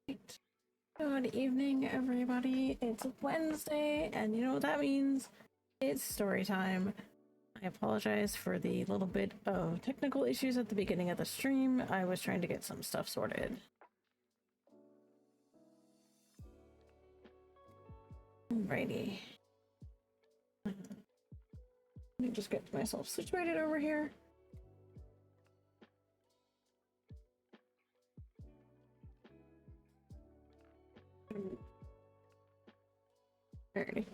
Right. Good evening, everybody. It's Wednesday, and you know what that means? It's story time. I apologize for the little bit of technical issues at the beginning of the stream. I was trying to get some stuff sorted. Alrighty. Let me just get myself situated over here. Alrighty.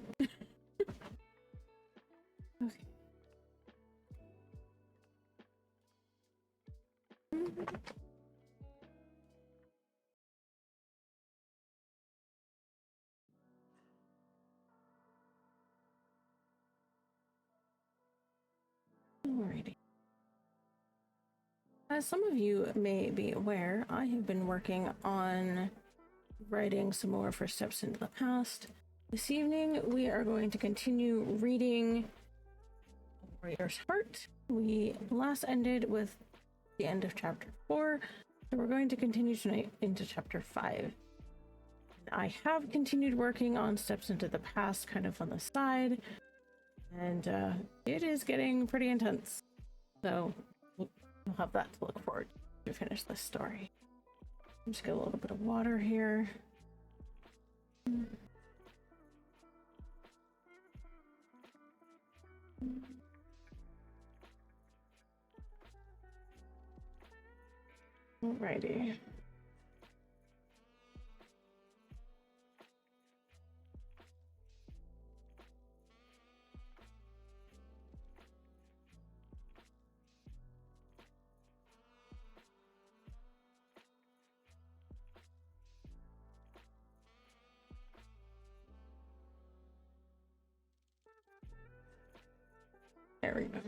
Okay. Alrighty. As some of you may be aware, I have been working on writing some more for Steps into the Past. This evening, we are going to continue reading Warrior's Heart. We last ended with the end of chapter 4, so we're going to continue tonight into chapter 5. I have continued working on Steps into the Past kind of on the side, and it is getting pretty intense. So we'll have that to look forward to finish this story. Just get a little bit of water here. Alrighty. There we go.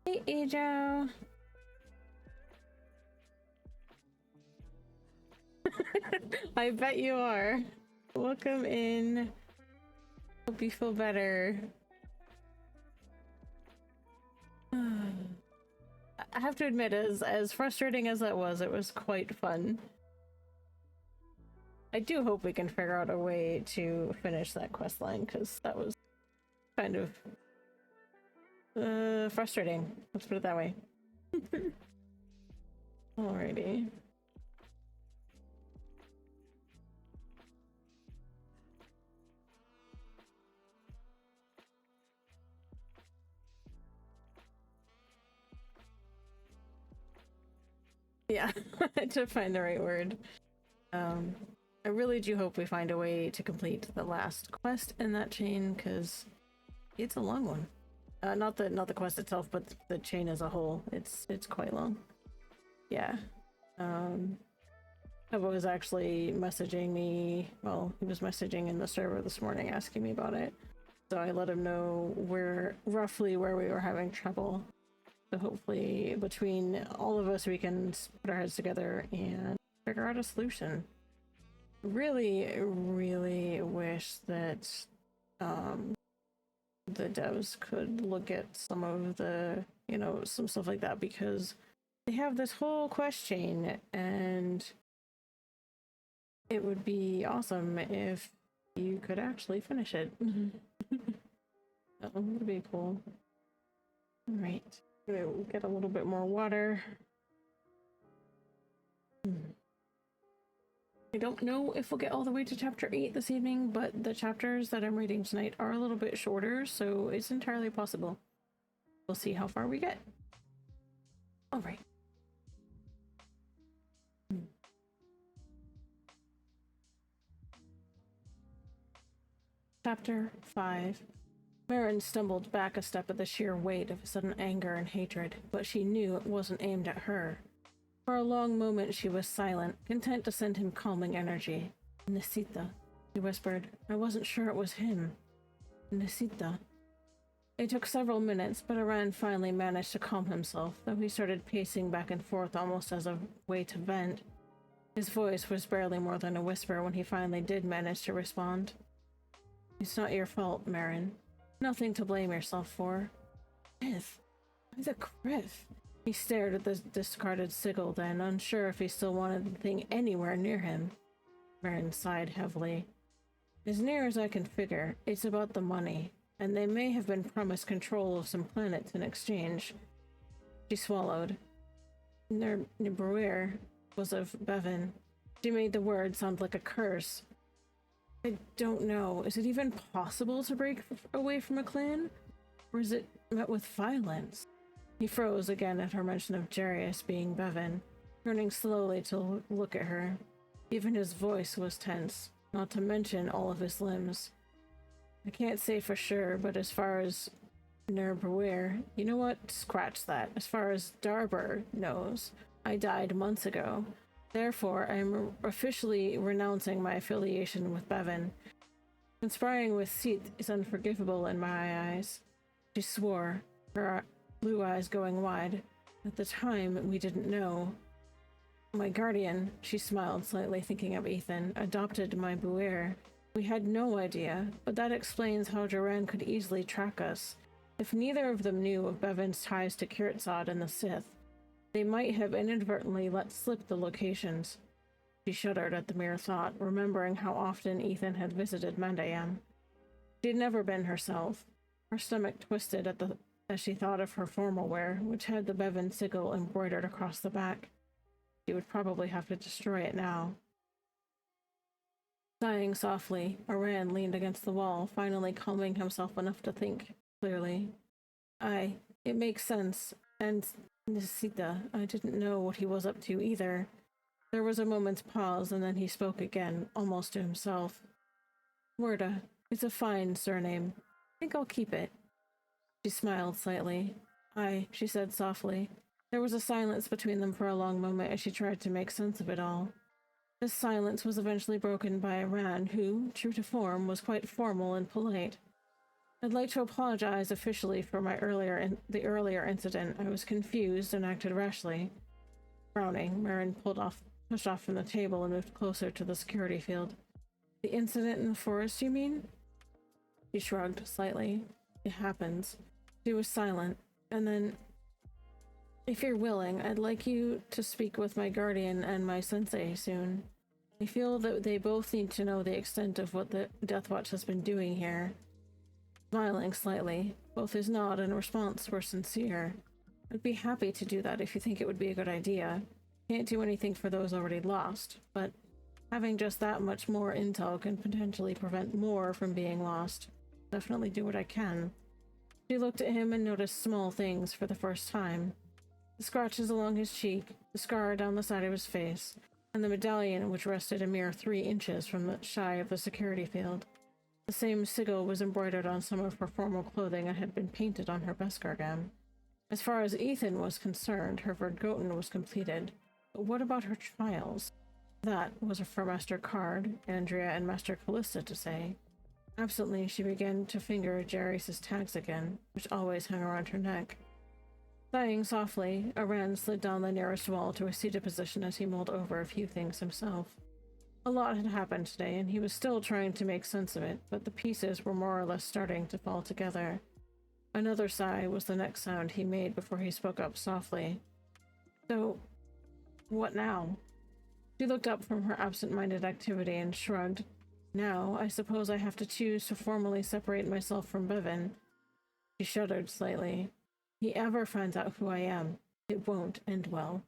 Hey, Ajo. I bet you are. Welcome in. Hope you feel better. I have to admit, as frustrating as that was, it was quite fun. I do hope we can figure out a way to finish that quest line, because that was kind of frustrating. Let's put it that way. Alrighty. Yeah, to find the right word. I really do hope we find a way to complete the last quest in that chain, because it's a long one. Not the quest itself, but the chain as a whole. It's quite long. Yeah. Hubba was actually messaging me. Well, he was messaging in the server this morning asking me about it. So I let him know roughly where we were having trouble. So hopefully between all of us we can put our heads together and figure out a solution. Really, really wish that the devs could look at some of the, some stuff like that, because they have this whole quest chain, and it would be awesome if you could actually finish it. That would be cool. All right. We'll get a little bit more water. I don't know if we'll get all the way to chapter 8 this evening, but the chapters that I'm reading tonight are a little bit shorter, so it's entirely possible. We'll see how far we get. All right. Chapter 5. Marin stumbled back a step at the sheer weight of sudden anger and hatred, but she knew it wasn't aimed at her. For a long moment she was silent, content to send him calming energy. Nisita, she whispered. I wasn't sure it was him. Nisita. It took several minutes, but Aran finally managed to calm himself, though he started pacing back and forth almost as a way to vent. His voice was barely more than a whisper when he finally did manage to respond. It's not your fault, Marin. Nothing to blame yourself for. Criff. Why the Criff? He stared at the discarded sigil then, unsure if he still wanted the thing anywhere near him. Marin sighed heavily. As near as I can figure, it's about the money, and they may have been promised control of some planets in exchange. She swallowed. Nibruir was of Bevan. She made the word sound like a curse. I don't know. Is it even possible to break away from a clan? Or is it met with violence? He froze again at her mention of Jarius being Bevan, turning slowly to look at her. Even his voice was tense, not to mention all of his limbs. I can't say for sure, but as far as Nibruir, you know what? Scratch that. As far as Darber knows, I died months ago. Therefore, I am officially renouncing my affiliation with Bevan. Conspiring with Seath is unforgivable in my eyes. She swore, her blue eyes going wide. At the time, we didn't know. My guardian, she smiled slightly, thinking of Ethan, adopted my buer. We had no idea, but that explains how Duran could easily track us. If neither of them knew of Bevan's ties to Kirtzad and the Sith, they might have inadvertently let slip the locations. She shuddered at the mere thought, remembering how often Ethan had visited Mandayam. She had never been herself. Her stomach twisted as she thought of her formal wear, which had the Bevan sigil embroidered across the back. She would probably have to destroy it now. Sighing softly, Aran leaned against the wall, finally calming himself enough to think clearly. It makes sense, and Nisita, I didn't know what he was up to either. There was a moment's pause, and then he spoke again, almost to himself. Werda, it's a fine surname. I think I'll keep it. She smiled slightly. She said softly. There was a silence between them for a long moment as she tried to make sense of it all. This silence was eventually broken by Aran, who, true to form, was quite formal and polite. I'd like to apologize officially for the earlier incident. I was confused and acted rashly. Frowning, Marin pushed off from the table and moved closer to the security field. The incident in the forest, you mean? She shrugged slightly. It happens. She was silent, and then, if you're willing, I'd like you to speak with my guardian and my sensei soon. I feel that they both need to know the extent of what the Death Watch has been doing here. Smiling slightly, both his nod and response were sincere. I'd be happy to do that if you think it would be a good idea. Can't do anything for those already lost, but having just that much more intel can potentially prevent more from being lost. Definitely do what I can. She looked at him and noticed small things for the first time. The scratches along his cheek, the scar down the side of his face, and the medallion which rested a mere 3 inches from the shy of the security field. The same sigil was embroidered on some of her formal clothing and had been painted on her Beskar gown. As far as Ethan was concerned, her Vergoten was completed. But what about her trials? That was for Master Card, Andrea, and Master Callista to say. Absently, she began to finger Jarius' tags again, which always hung around her neck. Sighing softly, Aran slid down the nearest wall to a seated position as he mulled over a few things himself. A lot had happened today, and he was still trying to make sense of it, but the pieces were more or less starting to fall together. Another sigh was the next sound he made before he spoke up softly. So, what now? She looked up from her absent-minded activity and shrugged. Now, I suppose I have to choose to formally separate myself from Bevan. She shuddered slightly. If he ever finds out who I am, it won't end well.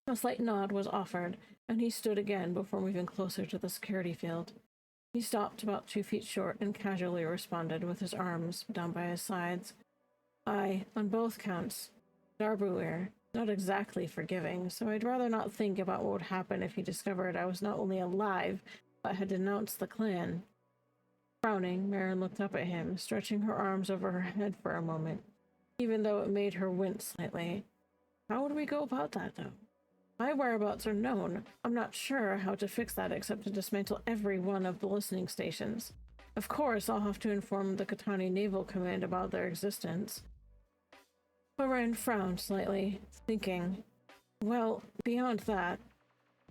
A slight nod was offered, and he stood again before moving closer to the security field. He stopped about 2 feet short and casually responded with his arms down by his sides. On both counts. Darbuir, not exactly forgiving, so I'd rather not think about what would happen if he discovered I was not only alive, but had denounced the clan. Frowning, Marin looked up at him, stretching her arms over her head for a moment, even though it made her wince slightly. How would we go about that, though? My whereabouts are known. I'm not sure how to fix that except to dismantle every one of the listening stations. Of course, I'll have to inform the Katani Naval Command about their existence. Marin frowned slightly, thinking, well, beyond that,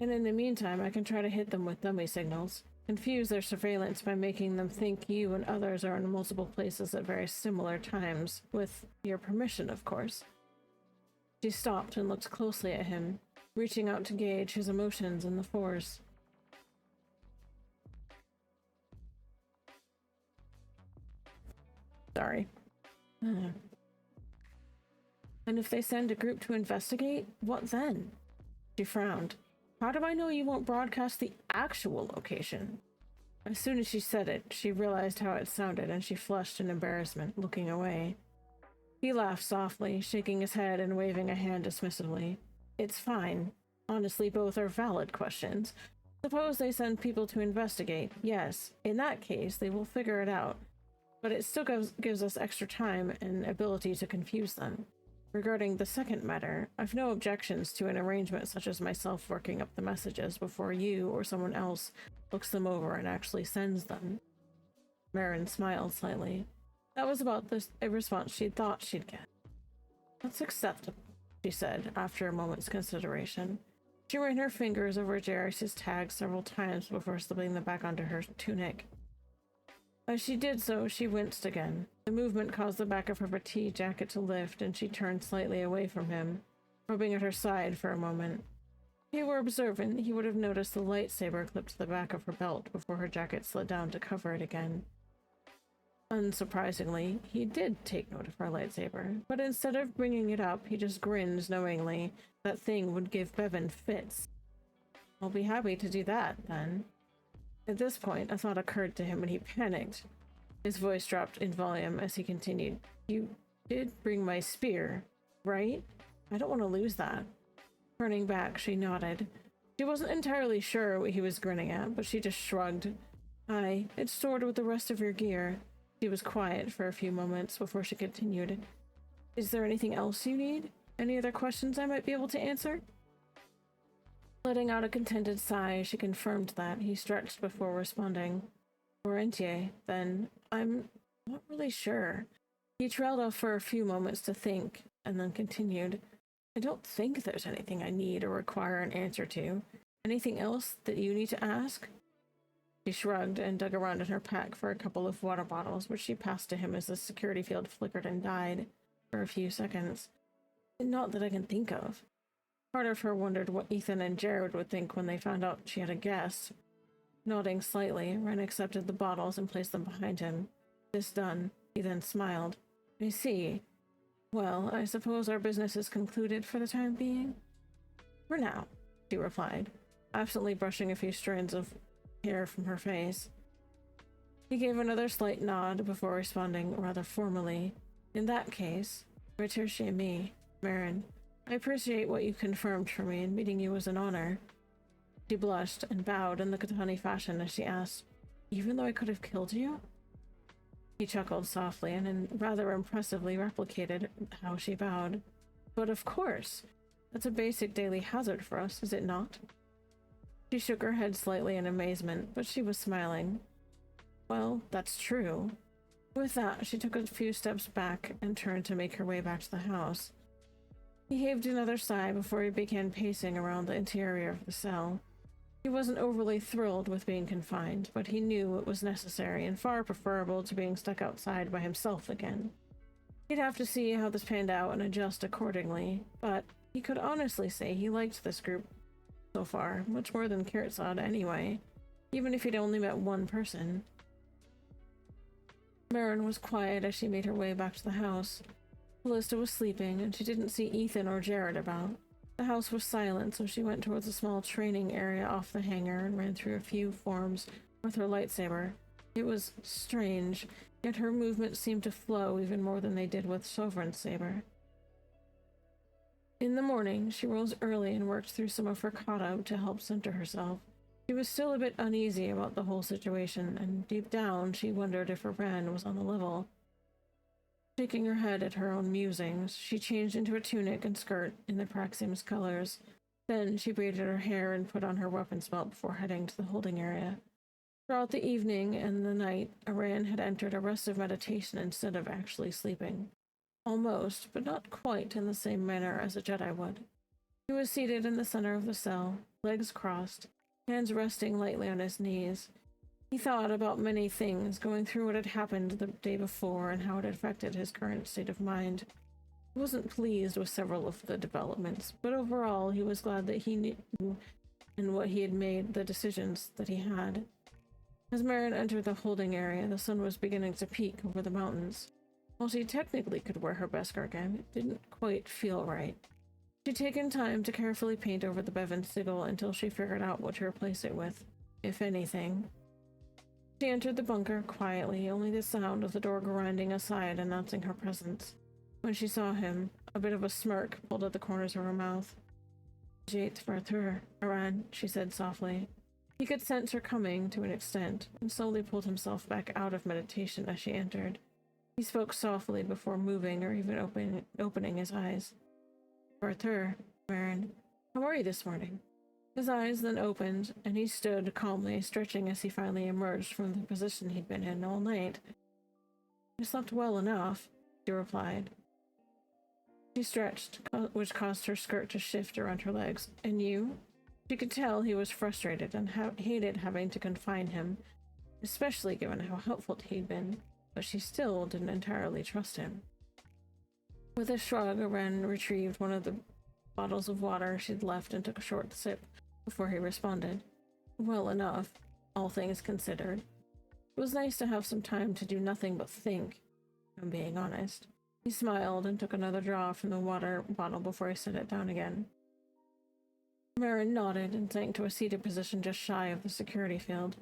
And in the meantime, I can try to hit them with dummy signals. Confuse their surveillance by making them think you and others are in multiple places at very similar times, with your permission, of course. She stopped and looked closely at him, reaching out to gauge his emotions in the force. Sorry. And if they send a group to investigate, what then? She frowned. How do I know you won't broadcast the actual location? As soon as she said it, she realized how it sounded, and she flushed in embarrassment, looking away. He laughed softly, shaking his head and waving a hand dismissively. It's fine. Honestly, both are valid questions. Suppose they send people to investigate. Yes, in that case, they will figure it out. But it still gives us extra time and ability to confuse them. Regarding the second matter, I've no objections to an arrangement such as myself working up the messages before you or someone else looks them over and actually sends them. Marin smiled slightly. That was about a response she'd thought she'd get. That's acceptable, she said, after a moment's consideration. She ran her fingers over Jairus' tag several times before slipping them back onto her tunic. As she did so, she winced again. The movement caused the back of her fatigue jacket to lift, and she turned slightly away from him, rubbing at her side for a moment. If he were observant, he would have noticed the lightsaber clipped to the back of her belt before her jacket slid down to cover it again. Unsurprisingly, he did take note of her lightsaber, but instead of bringing it up, he just grinned knowingly that thing would give Bevan fits. I'll be happy to do that, then. At this point, a thought occurred to him and he panicked. His voice dropped in volume as he continued. You did bring my spear, right? I don't want to lose that. Turning back, she nodded. She wasn't entirely sure what he was grinning at, but she just shrugged. Aye, it's stored with the rest of your gear. She was quiet for a few moments before she continued. Is there anything else you need? Any other questions I might be able to answer? Letting out a contented sigh, she confirmed that. He stretched before responding. Orentier, then. I'm not really sure. He trailed off for a few moments to think, and then continued. I don't think there's anything I need or require an answer to. Anything else that you need to ask? She shrugged and dug around in her pack for a couple of water bottles, which she passed to him as the security field flickered and died for a few seconds. Not that I can think of. Part of her wondered what Ethan and Jared would think when they found out she had a guest. Nodding slightly, Ren accepted the bottles and placed them behind him. This done, he then smiled. I see. Well, I suppose our business is concluded for the time being? For now, she replied, absently brushing a few strands of hair from her face. He gave another slight nod before responding rather formally. In that case, return chez me, Marin. I appreciate what you confirmed for me, and meeting you was an honor. She blushed and bowed in the Katani fashion as she asked, even though I could have killed you? He chuckled softly and rather impressively replicated how she bowed. But of course, that's a basic daily hazard for us, is it not? She shook her head slightly in amazement, but she was smiling. Well, that's true. With that, she took a few steps back and turned to make her way back to the house. He heaved another sigh before he began pacing around the interior of the cell. He wasn't overly thrilled with being confined, but he knew it was necessary and far preferable to being stuck outside by himself again. He'd have to see how this panned out and adjust accordingly, but he could honestly say he liked this group so far, much more than Kirzad anyway, even if he'd only met one person. Marin was quiet as she made her way back to the house. Callista was sleeping, and she didn't see Ethan or Jared about. The house was silent, so she went towards a small training area off the hangar and ran through a few forms with her lightsaber. It was strange, yet her movements seemed to flow even more than they did with Sovereign's saber. In the morning, she rose early and worked through some of her kata to help center herself. She was still a bit uneasy about the whole situation, and deep down she wondered if Iran was on the level. Shaking her head at her own musings, she changed into a tunic and skirt in the Praxim's colors. Then she braided her hair and put on her weapons belt before heading to the holding area. Throughout the evening and the night, Iran had entered a restive meditation instead of actually sleeping. Almost, but not quite in the same manner as a Jedi would. He was seated in the center of the cell, legs crossed, hands resting lightly on his knees. He thought about many things, going through what had happened the day before and how it affected his current state of mind. He wasn't pleased with several of the developments, but overall he was glad that he knew and what he had made the decisions that he had. As Marin entered the holding area, the sun was beginning to peek over the mountains. While she technically could wear her Beskar again, it didn't quite feel right. She'd taken time to carefully paint over the Bevan sigil until she figured out what to replace it with, if anything. She entered the bunker quietly, only the sound of the door grinding aside announcing her presence. When she saw him, a bit of a smirk pulled at the corners of her mouth. "Jate Varthur, Aran," she said softly. He could sense her coming to an extent, and slowly pulled himself back out of meditation as she entered. He spoke softly before moving or even opening his eyes. "Varthur, Marin, how are you this morning?" His eyes then opened, and he stood calmly, stretching as he finally emerged from the position he'd been in all night. "I slept well enough," she replied. She stretched, which caused her skirt to shift around her legs. "And you?" She could tell he was frustrated and hated having to confine him, especially given how helpful he'd been, but she still didn't entirely trust him. With a shrug, Aren retrieved one of the bottles of water she'd left and took a short sip before he responded. "Well enough, all things considered. It was nice to have some time to do nothing but think, if I'm being honest." He smiled and took another draw from the water bottle before he set it down again. Marin nodded and sank to a seated position just shy of the security field.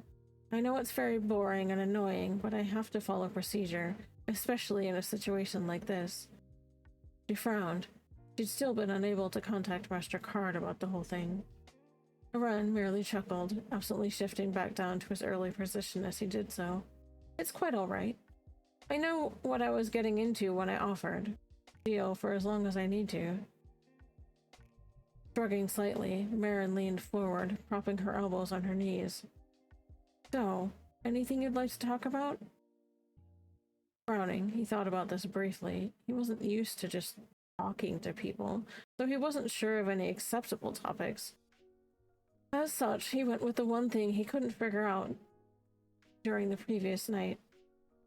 "I know it's very boring and annoying, but I have to follow procedure, especially in a situation like this." She frowned. She'd still been unable to contact Master Card about the whole thing. Aran merely chuckled, absently shifting back down to his early position as he did so. "It's quite all right. I know what I was getting into when I offered. Deal for as long as I need to." Shrugging slightly, Marin leaned forward, propping her elbows on her knees. "So, anything you'd like to talk about?" Frowning, he thought about this briefly. He wasn't used to just talking to people, so he wasn't sure of any acceptable topics. As such, he went with the one thing he couldn't figure out during the previous night.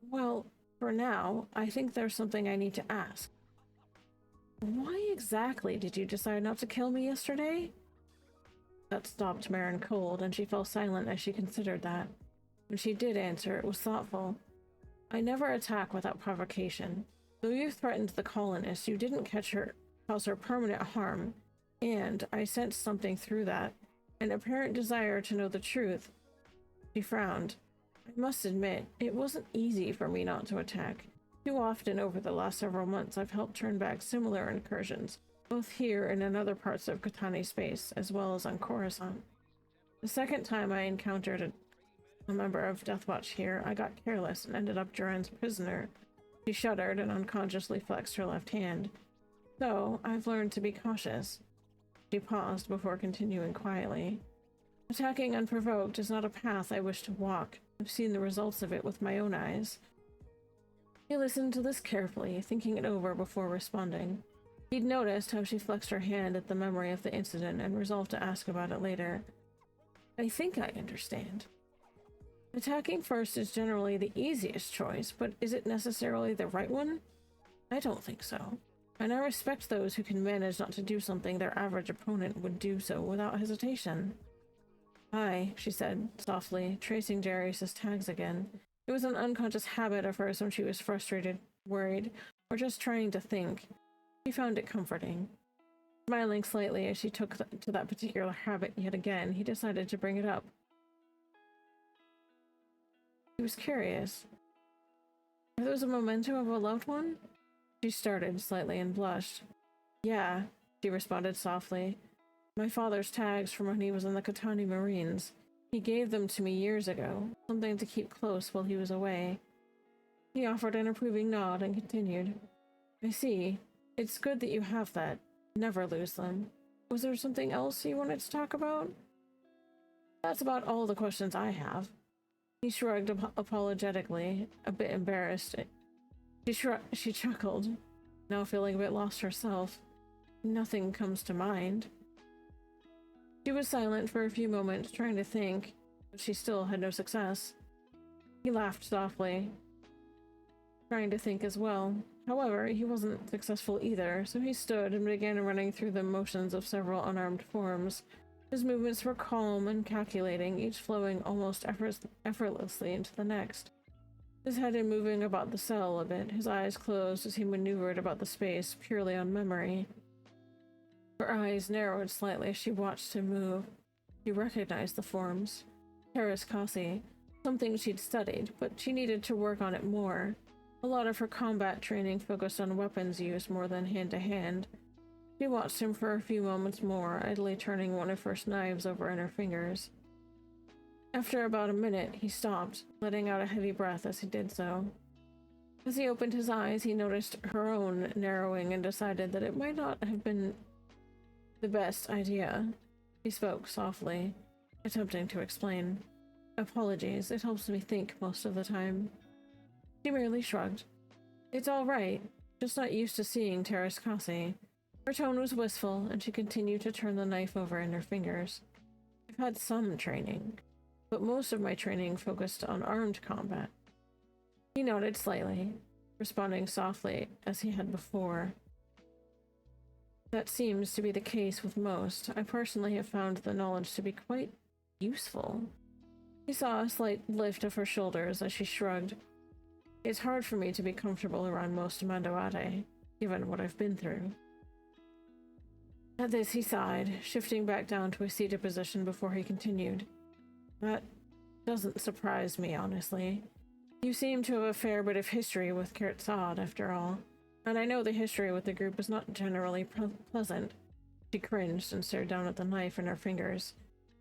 "Well, for now, I think there's something I need to ask. Why exactly did you decide not to kill me yesterday?" That stopped Marin cold, and she fell silent as she considered that. When she did answer, it was thoughtful. "I never attack without provocation. Though you threatened the colonist, you didn't cause her permanent harm, and I sensed something through that, an apparent desire to know the truth." She frowned. "I must admit, it wasn't easy for me not to attack. Too often over the last several months I've helped turn back similar incursions, both here and in other parts of Katani space, as well as on Coruscant. The second time I encountered a member of Deathwatch here, I got careless and ended up Duran's prisoner." She shuddered and unconsciously flexed her left hand. "So, I've learned to be cautious." She paused before continuing quietly. "Attacking unprovoked is not a path I wish to walk. I've seen the results of it with my own eyes." He listened to this carefully, thinking it over before responding. He'd noticed how she flexed her hand at the memory of the incident and resolved to ask about it later. "I think I understand. Attacking first is generally the easiest choice, but is it necessarily the right one? I don't think so. And I respect those who can manage not to do something their average opponent would do so without hesitation." "Aye," she said, softly, tracing Darius's tags again. It was an unconscious habit of hers when she was frustrated, worried, or just trying to think. She found it comforting. Smiling slightly as she took to that particular habit yet again, he decided to bring it up. He was curious. "Are those a memento of a loved one?" She started slightly and blushed. "Yeah," she responded softly. "My father's tags from when he was in the Katani Marines. He gave them to me years ago, something to keep close while he was away." He offered an approving nod and continued. "I see. It's good that you have that. Never lose them. Was there something else you wanted to talk about?" "That's about all the questions I have." He shrugged apologetically, a bit embarrassed. She chuckled, now feeling a bit lost herself. "Nothing comes to mind." She was silent for a few moments, trying to think, but she still had no success. He laughed softly, trying to think as well. However, he wasn't successful either, so he stood and began running through the motions of several unarmed forms. His movements were calm and calculating, each flowing almost effortlessly into the next. His head had moving about the cell a bit, his eyes closed as he maneuvered about the space purely on memory. Her eyes narrowed slightly as she watched him move. She recognized the forms. Terrace Kasi, something she'd studied, but she needed to work on it more. A lot of her combat training focused on weapons use more than hand-to-hand. She watched him for a few moments more, idly turning one of her knives over in her fingers. After about a minute, he stopped, letting out a heavy breath as he did so. As he opened his eyes, he noticed her own narrowing and decided that it might not have been the best idea. He spoke softly, attempting to explain. Apologies, it helps me think most of the time. She merely shrugged. It's all right, just not used to seeing Terrace Kasi. Her tone was wistful, and she continued to turn the knife over in her fingers. I've had some training, but most of my training focused on armed combat. He nodded slightly, responding softly as he had before. That seems to be the case with most. I personally have found the knowledge to be quite useful. He saw a slight lift of her shoulders as she shrugged. It's hard for me to be comfortable around most Mandoate, given what I've been through. At this, he sighed, shifting back down to a seated position before he continued. That doesn't surprise me, honestly. You seem to have a fair bit of history with Kirtsad, after all. And I know the history with the group is not generally pleasant. She cringed and stared down at the knife in her fingers.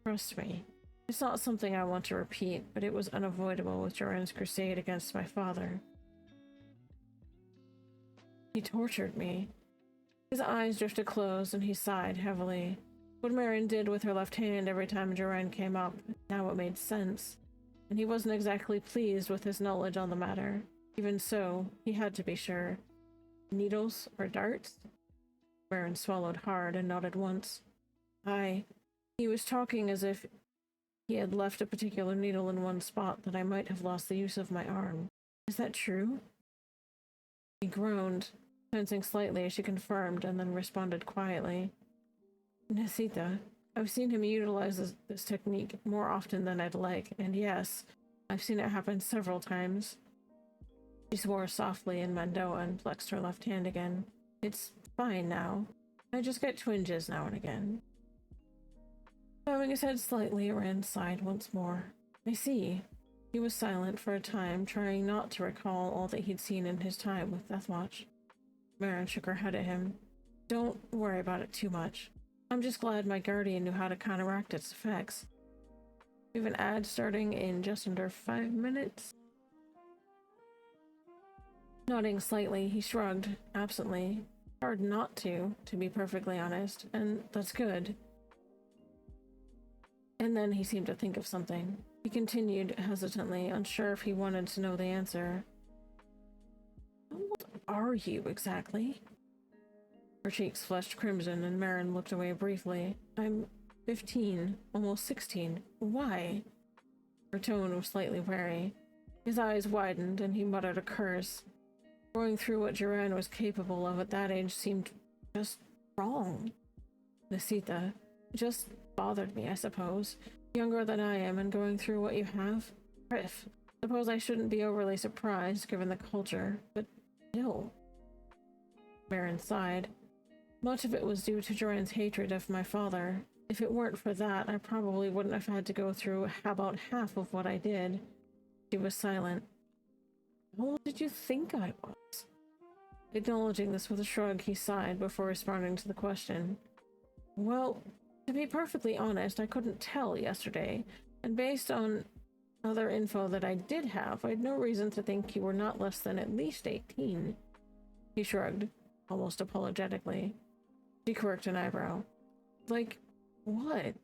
Trust me. It's not something I want to repeat, but it was unavoidable with Joran's crusade against my father. He tortured me. His eyes drifted closed and he sighed heavily. What Marin did with her left hand every time Joran came up, now it made sense. And he wasn't exactly pleased with his knowledge on the matter. Even so, he had to be sure. Needles or darts? Marin swallowed hard and nodded once. He was talking as if he had left a particular needle in one spot that I might have lost the use of my arm. Is that true? He groaned, tensing slightly as she confirmed and then responded quietly. Nesita, I've seen him utilize this technique more often than I'd like, and yes, I've seen it happen several times. She swore softly in Mandoa and flexed her left hand again. It's fine now. I just get twinges now and again. Bowing his head slightly, Rand sighed once more. I see. He was silent for a time, trying not to recall all that he'd seen in his time with Deathwatch. Marin shook her head at him. Don't worry about it too much. I'm just glad my guardian knew how to counteract its effects. We have an ad starting in just under 5 minutes. Nodding slightly, he shrugged, absently. Hard not to be perfectly honest, and that's good. And then he seemed to think of something. He continued, hesitantly, unsure if he wanted to know the answer. How old are you, exactly? Her cheeks flushed crimson, and Marin looked away briefly. I'm 15, almost 16. Why? Her tone was slightly wary. His eyes widened, and he muttered a curse. Going through what Joran was capable of at that age seemed just wrong. Nesita, just bothered me, I suppose. Younger than I am and going through what you have? Riff. Suppose I shouldn't be overly surprised given the culture, but still. Marin sighed. Much of it was due to Joran's hatred of my father. If it weren't for that, I probably wouldn't have had to go through about half of what I did. She was silent. How old did you think I was? Acknowledging this with a shrug, he sighed before responding to the question. Well, to be perfectly honest, I couldn't tell yesterday, and based on other info that I did have, I had no reason to think you were not less than at least 18. He shrugged, almost apologetically. She quirked an eyebrow. Like, what?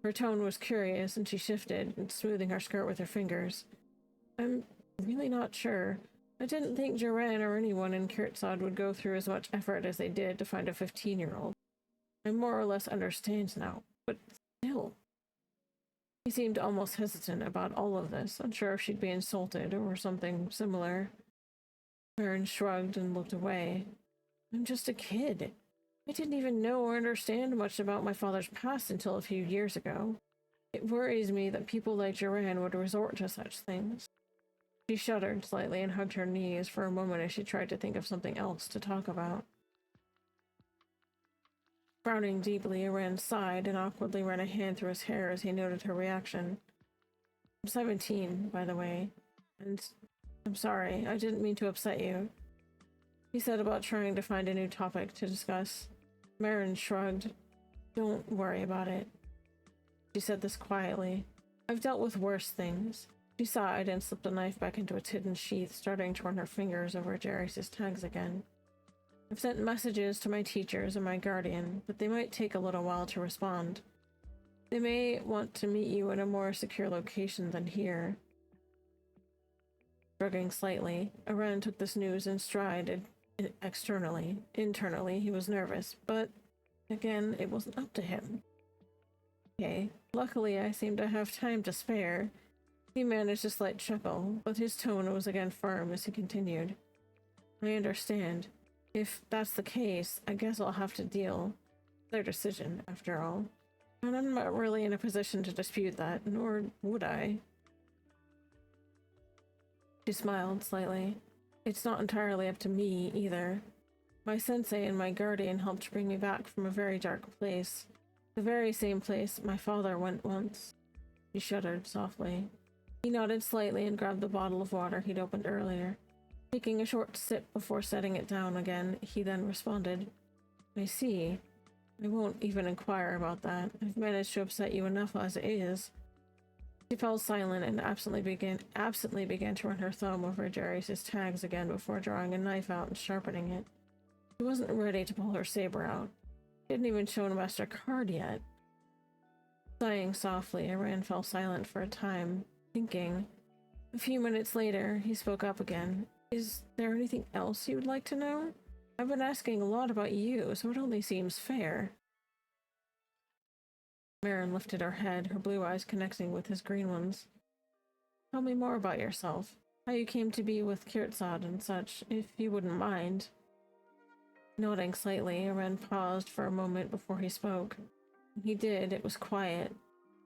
Her tone was curious, and she shifted, smoothing her skirt with her fingers. I'm really not sure. I didn't think Joran or anyone in Kirtsad would go through as much effort as they did to find a 15-year-old. I more or less understand now, but Still. He seemed almost hesitant about all of this, unsure if she'd be insulted or something similar. Aaron shrugged and looked away. I'm just a kid. I didn't even know or understand much about my father's past until a few years ago. It worries me that people like Joanne would resort to such things. She shuddered slightly and hugged her knees for a moment as she tried to think of something else to talk about. Frowning deeply, Aaron sighed and awkwardly ran a hand through his hair as he noted her reaction. I'm 17, by the way, and I'm sorry, I didn't mean to upset you, he said about trying to find a new topic to discuss. Marin shrugged. Don't worry about it. She said this quietly. I've dealt with worse things. She sighed and slipped the knife back into its hidden sheath, starting to run her fingers over Jarice's tags again. I've sent messages to my teachers and my guardian, but they might take a little while to respond. They may want to meet you in a more secure location than here. Shrugging slightly, Aran took this news in stride. Internally, he was nervous, but again, it wasn't up to him. Okay, luckily I seem to have time to spare. He managed a slight chuckle, but his tone was again firm as he continued. I understand. If that's the case, I guess I'll have to deal. Their decision, after all. And I'm not really in a position to dispute that, nor would I. She smiled slightly. It's not entirely up to me, either. My sensei and my guardian helped bring me back from a very dark place. The very same place my father went once. She shuddered softly. He nodded slightly and grabbed the bottle of water he'd opened earlier. Taking a short sip before setting it down again, he then responded, I see. I won't even inquire about that. I've managed to upset you enough as it is. She fell silent and absently began to run her thumb over Jarice's tags again before drawing a knife out and sharpening it. She wasn't ready to pull her saber out. She hadn't even shown Master Card yet. Sighing softly, Aran fell silent for a time, thinking. A few minutes later, he spoke up again. Is there anything else you would like to know? I've been asking a lot about you, so it only seems fair. Marin lifted her head, her blue eyes connecting with his green ones. Tell me more about yourself. How you came to be with Kirtzad and such, if you wouldn't mind. Nodding slightly, Aren paused for a moment before he spoke. When he did, it was quiet,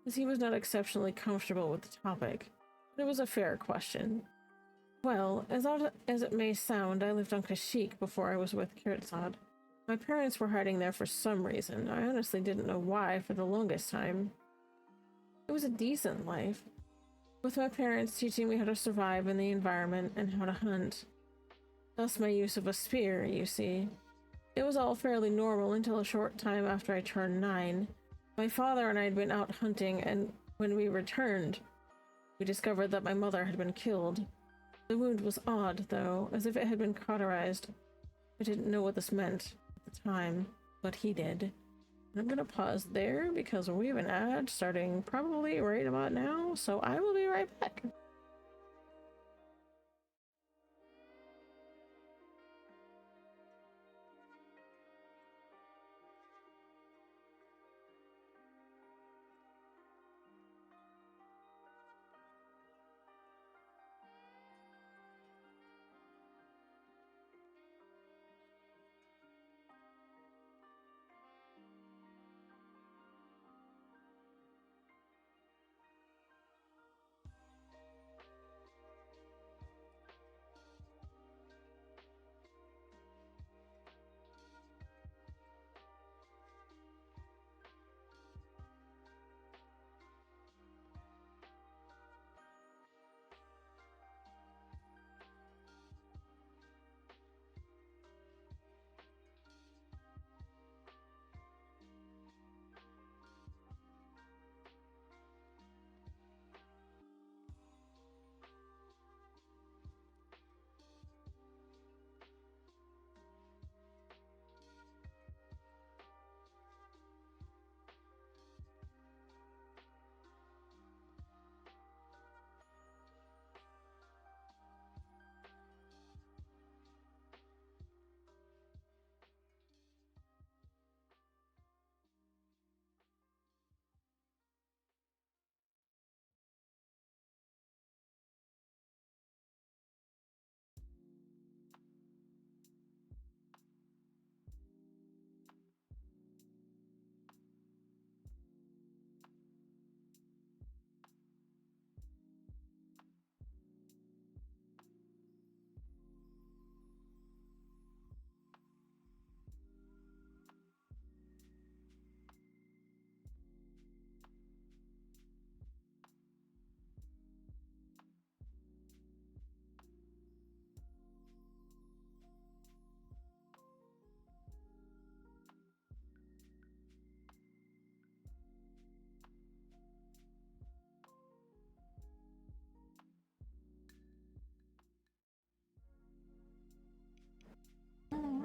as he was not exceptionally comfortable with the topic. But it was a fair question. Well, as odd as it may sound, I lived on Kashyyyk before I was with Kirtzad. My parents were hiding there for some reason. I honestly didn't know why for the longest time. It was a decent life, with my parents teaching me how to survive in the environment and how to hunt. Thus my use of a spear, you see. It was all fairly normal until a short time after I turned 9. My father and I had been out hunting, and when we returned, we discovered that my mother had been killed. The wound was odd, though, as if it had been cauterized. I didn't know what this meant at the time, but he did. And I'm gonna pause there because we have an ad starting probably right about now, so I will be right back.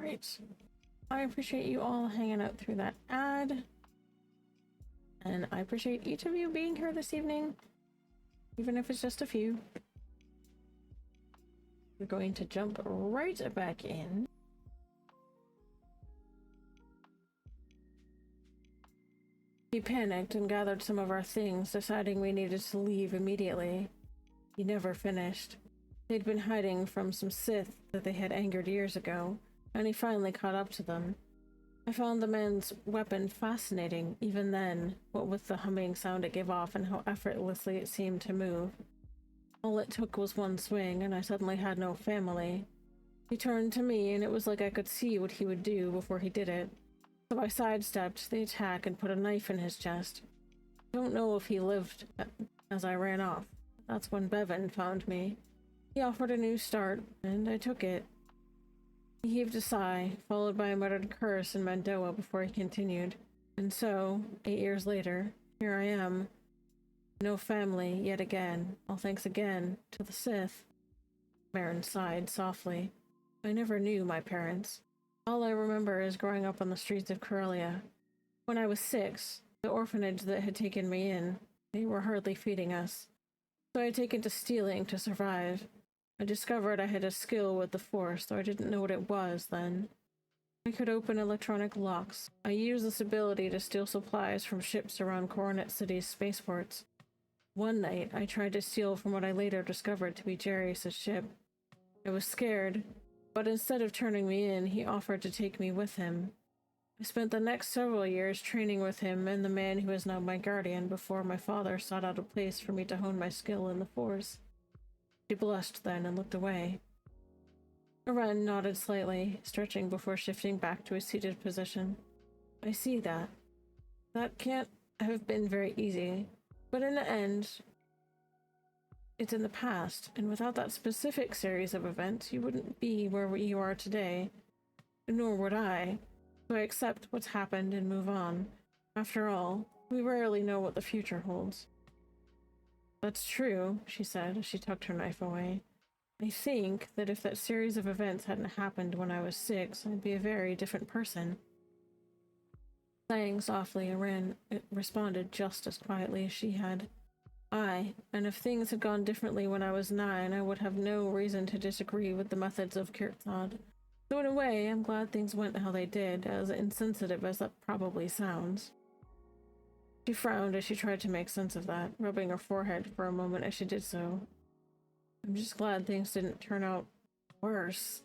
Alright. I appreciate you all hanging out through that ad. And I appreciate each of you being here this evening, even if it's just a few. We're going to jump right back in. He panicked and gathered some of our things, deciding we needed to leave immediately. He never finished. They'd been hiding from some Sith that they had angered years ago, and he finally caught up to them. I found the man's weapon fascinating, even then, what with the humming sound it gave off and how effortlessly it seemed to move. All it took was one swing, and I suddenly had no family. He turned to me, and it was like I could see what he would do before he did it. So I sidestepped the attack and put a knife in his chest. I don't know if he lived as I ran off. That's when Bevan found me. He offered a new start, and I took it. He heaved a sigh, followed by a muttered curse in Mandoa before he continued. And so, 8 years later, here I am. No family, yet again. All thanks again to the Sith. Marin sighed softly. I never knew my parents. All I remember is growing up on the streets of Corellia. When I was 6, the orphanage that had taken me in, they were hardly feeding us. So I had taken to stealing to survive. I discovered I had a skill with the Force, though I didn't know what it was then. I could open electronic locks. I used this ability to steal supplies from ships around Coronet City's spaceports. One night, I tried to steal from what I later discovered to be Jarius' ship. I was scared, but instead of turning me in, he offered to take me with him. I spent the next several years training with him and the man who is now my guardian before my father sought out a place for me to hone my skill in the Force. She blushed then and looked away. Aren nodded slightly, stretching before shifting back to a seated position. I see that. That can't have been very easy, but in the end, it's in the past, and without that specific series of events, you wouldn't be where you are today, nor would I. So I accept what's happened and move on. After all, we rarely know what the future holds. That's true, she said as she tucked her knife away. I think that if that series of events hadn't happened when I was 6, I'd be a very different person. Sighing softly, Aren responded just as quietly as she had. Aye, and if things had gone differently when I was 9, I would have no reason to disagree with the methods of Kirtzad. So in a way, I'm glad things went how they did, as insensitive as that probably sounds. She frowned as she tried to make sense of that, rubbing her forehead for a moment as she did so. I'm just glad things didn't turn out worse.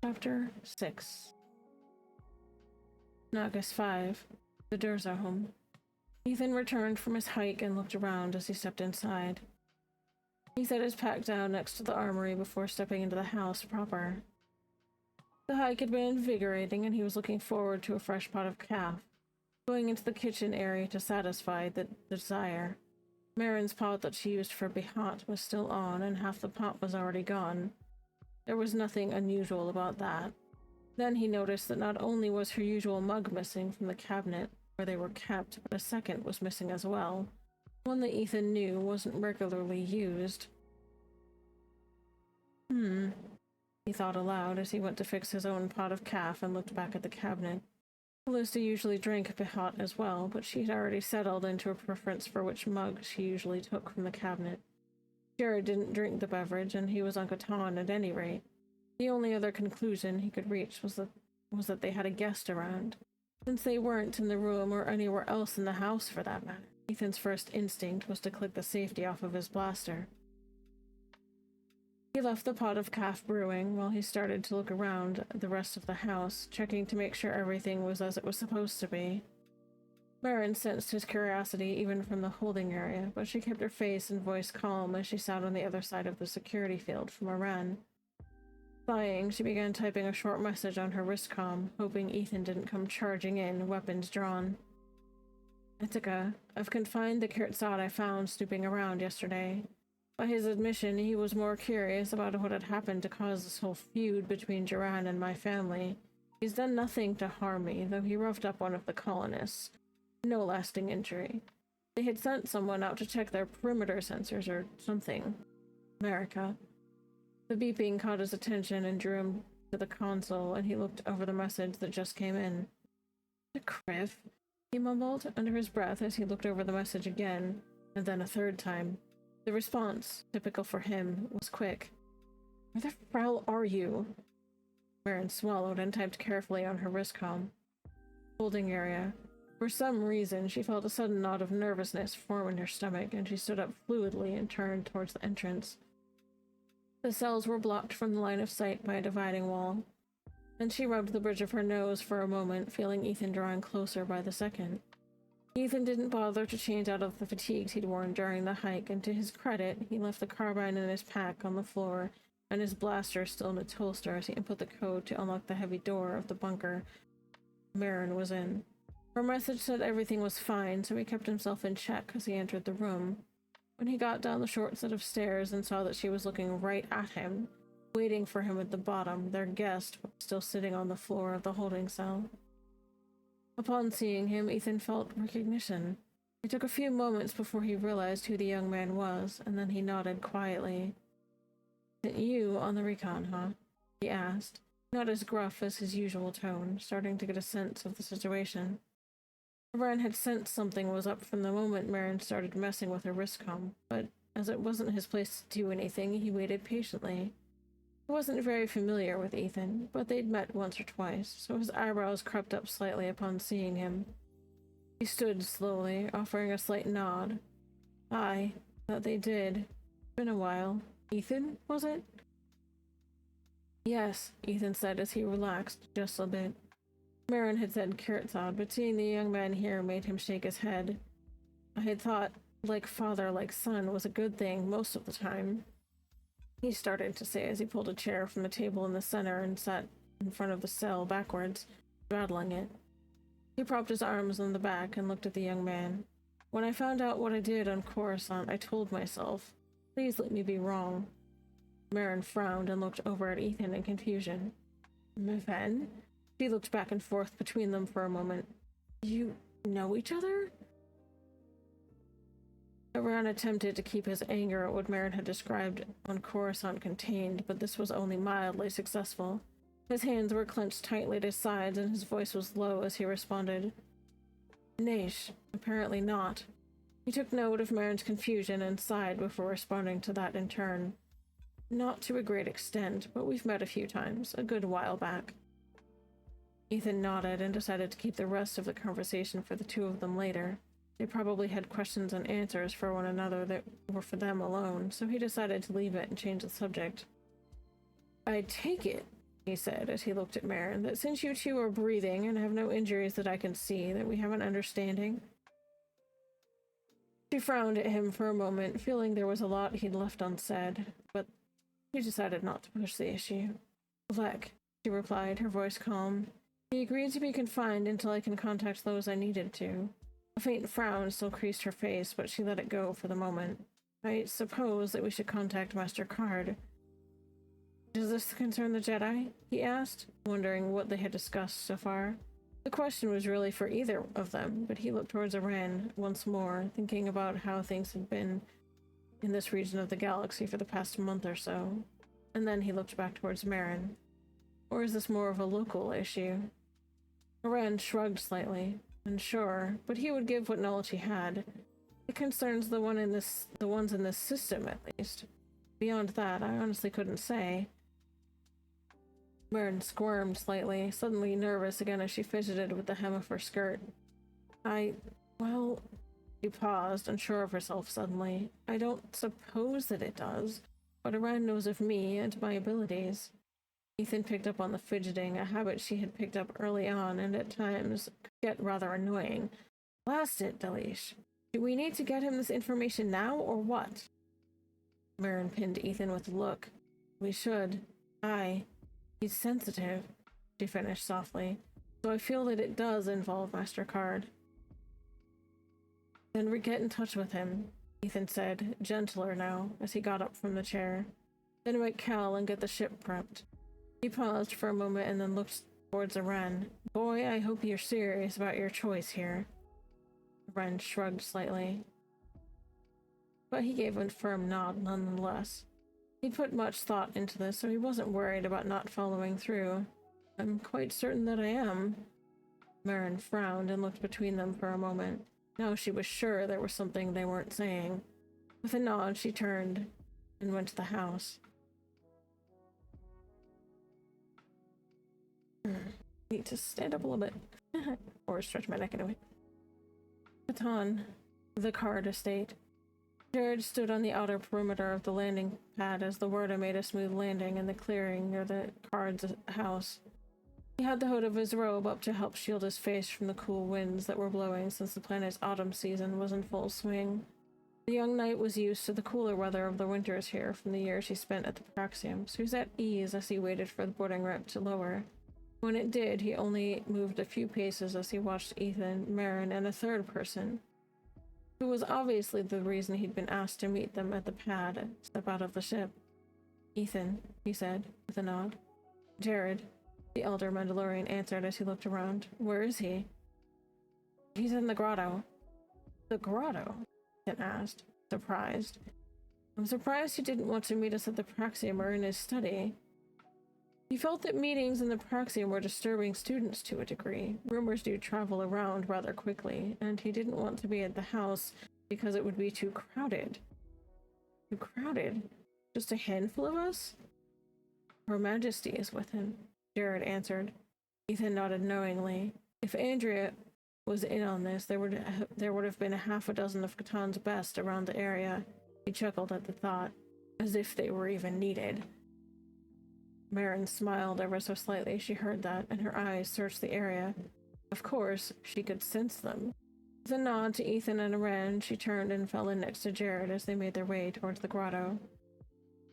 Chapter 6. August 5. The Durza home. Ethan returned from his hike and looked around as he stepped inside. He set his pack down next to the armory before stepping into the house proper. The hike had been invigorating, and he was looking forward to a fresh pot of calf, going into the kitchen area to satisfy the desire. Marin's pot that she used for Behat was still on, and half the pot was already gone. There was nothing unusual about that. Then he noticed that not only was her usual mug missing from the cabinet where they were kept, but a second was missing as well. One that Ethan knew wasn't regularly used. He thought aloud as he went to fix his own pot of calf and looked back at the cabinet. Calista usually drank Behat as well, but she had already settled into a preference for which mug she usually took from the cabinet. Jared didn't drink the beverage, and he was on Catan at any rate. The only other conclusion he could reach was that they had a guest around. Since they weren't in the room or anywhere else in the house for that matter, Ethan's first instinct was to click the safety off of his blaster. He left the pot of calf brewing while he started to look around the rest of the house, checking to make sure everything was as it was supposed to be. Marin sensed his curiosity even from the holding area, but she kept her face and voice calm as she sat on the other side of the security field from Aren. Sighing, she began typing a short message on her wristcom, hoping Ethan didn't come charging in, weapons drawn. Etika, I've confined the Kirtzad I found snooping around yesterday. By his admission, he was more curious about what had happened to cause this whole feud between Duran and my family. He's done nothing to harm me, though he roughed up one of the colonists. No lasting injury. They had sent someone out to check their perimeter sensors or something. America. The beeping caught his attention and drew him to the console, and he looked over the message that just came in. "The Criv," he mumbled under his breath as he looked over the message again, and then a third time. The response, typical for him, was quick. "Where the Frau are you?" Marin swallowed and typed carefully on her wristcom. Holding area. For some reason, she felt a sudden knot of nervousness form in her stomach, and she stood up fluidly and turned towards the entrance. The cells were blocked from the line of sight by a dividing wall. Then she rubbed the bridge of her nose for a moment, feeling Ethan drawing closer by the second. Ethan didn't bother to change out of the fatigues he'd worn during the hike, and to his credit, he left the carbine in his pack on the floor and his blaster still in its holster as he input the code to unlock the heavy door of the bunker Marin was in. Her message said everything was fine, so he kept himself in check as he entered the room. When he got down the short set of stairs and saw that she was looking right at him, waiting for him at the bottom, their guest was still sitting on the floor of the holding cell. Upon seeing him, Ethan felt recognition. It took a few moments before he realized who the young man was, and then he nodded quietly. "Isn't you on the recon, huh?" he asked, not as gruff as his usual tone, starting to get a sense of the situation. Ren had sensed something was up from the moment Marin started messing with her wristcom, but as it wasn't his place to do anything, he waited patiently. He wasn't very familiar with Ethan, but they'd met once or twice, so his eyebrows crept up slightly upon seeing him. He stood slowly, offering a slight nod. Aye, that they did. Been a while. Ethan, was it? Yes, Ethan said as he relaxed just a bit. Marin had said Kurtzad, but seeing the young man here made him shake his head. I had thought like father, like son was a good thing most of the time, he started to say as he pulled a chair from the table in the center and sat in front of the cell backwards, straddling it. He propped his arms on the back and looked at the young man. When I found out what I did on Coruscant, I told myself, please let me be wrong. Marin frowned and looked over at Ethan in confusion. Maven? She looked back and forth between them for a moment. You know each other? Aran attempted to keep his anger at what Marin had described on Coruscant contained, but this was only mildly successful. His hands were clenched tightly at his sides, and his voice was low as he responded. Naish, apparently not. He took note of Marin's confusion and sighed before responding to that in turn. Not to a great extent, but we've met a few times, a good while back. Ethan nodded and decided to keep the rest of the conversation for the two of them later. They probably had questions and answers for one another that were for them alone, so he decided to leave it and change the subject. I take it, he said as he looked at Marin, that since you two are breathing and have no injuries that I can see, that we have an understanding. She frowned at him for a moment, feeling there was a lot he'd left unsaid, but she decided not to push the issue. Lek, she replied, her voice calm. He agreed to be confined until I can contact those I needed to. A faint frown still creased her face, but she let it go for the moment. I suppose that we should contact Master Card. Does this concern the Jedi? He asked, wondering what they had discussed so far. The question was really for either of them, but he looked towards Aran once more, thinking about how things had been in this region of the galaxy for the past month or so. And then he looked back towards Marin. Or is this more of a local issue? Aran shrugged slightly. Unsure, but he would give what knowledge he had. It concerns the ones in this system, at least. Beyond that, I honestly couldn't say. Marin squirmed slightly, suddenly nervous again as she fidgeted with the hem of her skirt. Well, she paused, unsure of herself suddenly. I don't suppose that it does, but Aran knows of me and my abilities. Ethan picked up on the fidgeting, a habit she had picked up early on and at times could get rather annoying. Blast it, Delish. Do we need to get him this information now, or what? Marin pinned Ethan with a look. We should. Aye. He's sensitive, she finished softly, so I feel that it does involve Master Card. Then we get in touch with him, Ethan said, gentler now, as he got up from the chair. Then wake Cal and get the ship prepped. He paused for a moment and then looked towards Aran. Boy, I hope you're serious about your choice here. Ren shrugged slightly, but he gave a firm nod nonetheless. He'd put much thought into this, so he wasn't worried about not following through. I'm quite certain that I am. Marin frowned and looked between them for a moment. Now she was sure there was something they weren't saying. With a nod, she turned and went to the house. Need to stand up a little bit. Or stretch my neck anyway. Catan, the Card estate. Jared stood on the outer perimeter of the landing pad as the warder made a smooth landing in the clearing near the Card's house. He had the hood of his robe up to help shield his face from the cool winds that were blowing since the planet's autumn season was in full swing. The young knight was used to the cooler weather of the winters here from the years he spent at the Praxium, so he was at ease as he waited for the boarding ramp to lower. When it did, he only moved a few paces as he watched Ethan, Marin, and a third person, who was obviously the reason he'd been asked to meet them at the pad, step out of the ship. Ethan, he said, with a nod. Jared, the elder Mandalorian answered as he looked around. Where is he? He's in the grotto. The grotto? Ethan asked, surprised. I'm surprised he didn't want to meet us at the Praxium or in his study. He felt that meetings in the Praxium were disturbing students to a degree. Rumors do travel around rather quickly, and he didn't want to be at the house because it would be too crowded. Too crowded? Just a handful of us? Her Majesty is with him, Jared answered. Ethan nodded knowingly. If Andrea was in on this, there would have been a half a dozen of Catan's best around the area. He chuckled at the thought, as if they were even needed. Marin smiled ever so slightly as she heard that, and her eyes searched the area. Of course, she could sense them. With a nod to Ethan and Ren, she turned and fell in next to Jared as they made their way towards the grotto.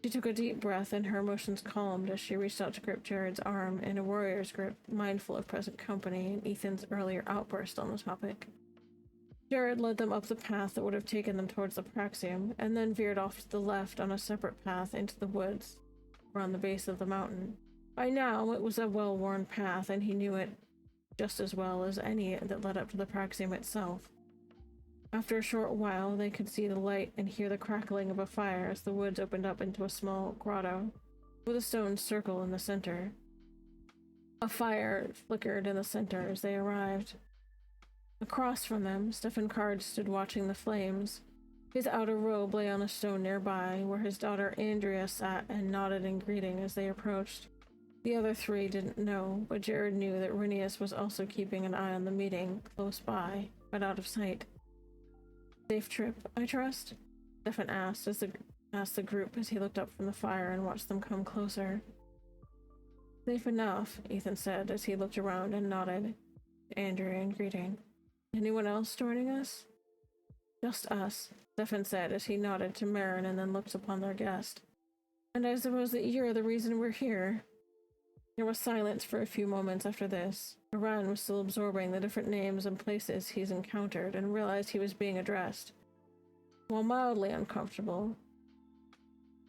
She took a deep breath and her emotions calmed as she reached out to grip Jared's arm in a warrior's grip, mindful of present company and Ethan's earlier outburst on the topic. Jared led them up the path that would have taken them towards the Praxium, and then veered off to the left on a separate path into the woods around the base of the mountain. By now, it was a well-worn path, and he knew it just as well as any that led up to the Praxium itself. After a short while, they could see the light and hear the crackling of a fire as the woods opened up into a small grotto, with a stone circle in the center. A fire flickered in the center as they arrived. Across from them, Stefan Card stood watching the flames. His outer robe lay on a stone nearby, where his daughter Andrea sat and nodded in greeting as they approached. The other three didn't know, but Jared knew that Rhenius was also keeping an eye on the meeting, close by, but out of sight. Safe trip, I trust? Stefan asked the group as he looked up from the fire and watched them come closer. Safe enough, Ethan said as he looked around and nodded to Andrea in greeting. Anyone else joining us? Just us, Stefan said as he nodded to Marin and then looked upon their guest. And I suppose that you're the reason we're here. There was silence for a few moments after this. Iran was still absorbing the different names and places he's encountered and realized he was being addressed. While mildly uncomfortable,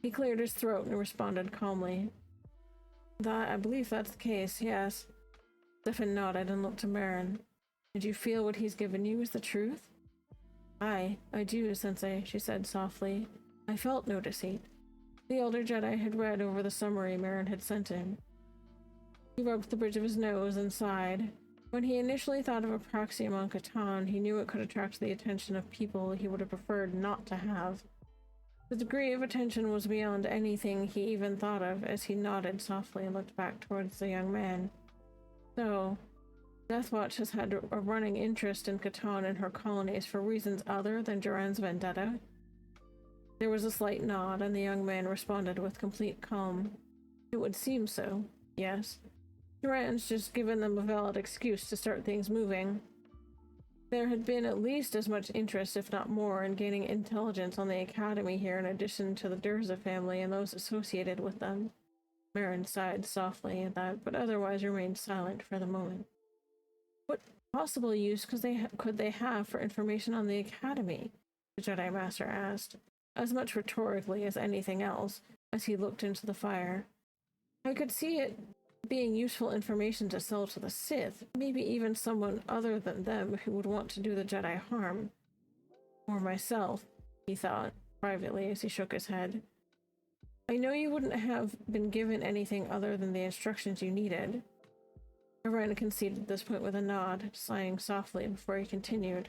he cleared his throat and responded calmly. I believe that's the case, yes. Stefan nodded and looked to Marin. Did you feel what he's given you is the truth? I do, Sensei, she said softly. I felt no deceit. The Elder Jedi had read over the summary Marin had sent him. He rubbed the bridge of his nose and sighed. When he initially thought of a Praxium on Catan, he knew it could attract the attention of people he would have preferred not to have. The degree of attention was beyond anything he even thought of as he nodded softly and looked back towards the young man. So, Deathwatch has had a running interest in Catan and her colonies for reasons other than Duran's vendetta? There was a slight nod, and the young man responded with complete calm. It would seem so, yes. Duran's just given them a valid excuse to start things moving. There had been at least as much interest, if not more, in gaining intelligence on the Academy here in addition to the Durza family and those associated with them. Marin sighed softly at that, but otherwise remained silent for the moment. What possible use could they have for information on the Academy? The Jedi Master asked, as much rhetorically as anything else, as he looked into the fire. I could see it being useful information to sell to the Sith, maybe even someone other than them who would want to do the Jedi harm. Or myself, he thought, privately, as he shook his head. I know you wouldn't have been given anything other than the instructions you needed. Aren conceded this point with a nod, sighing softly before he continued.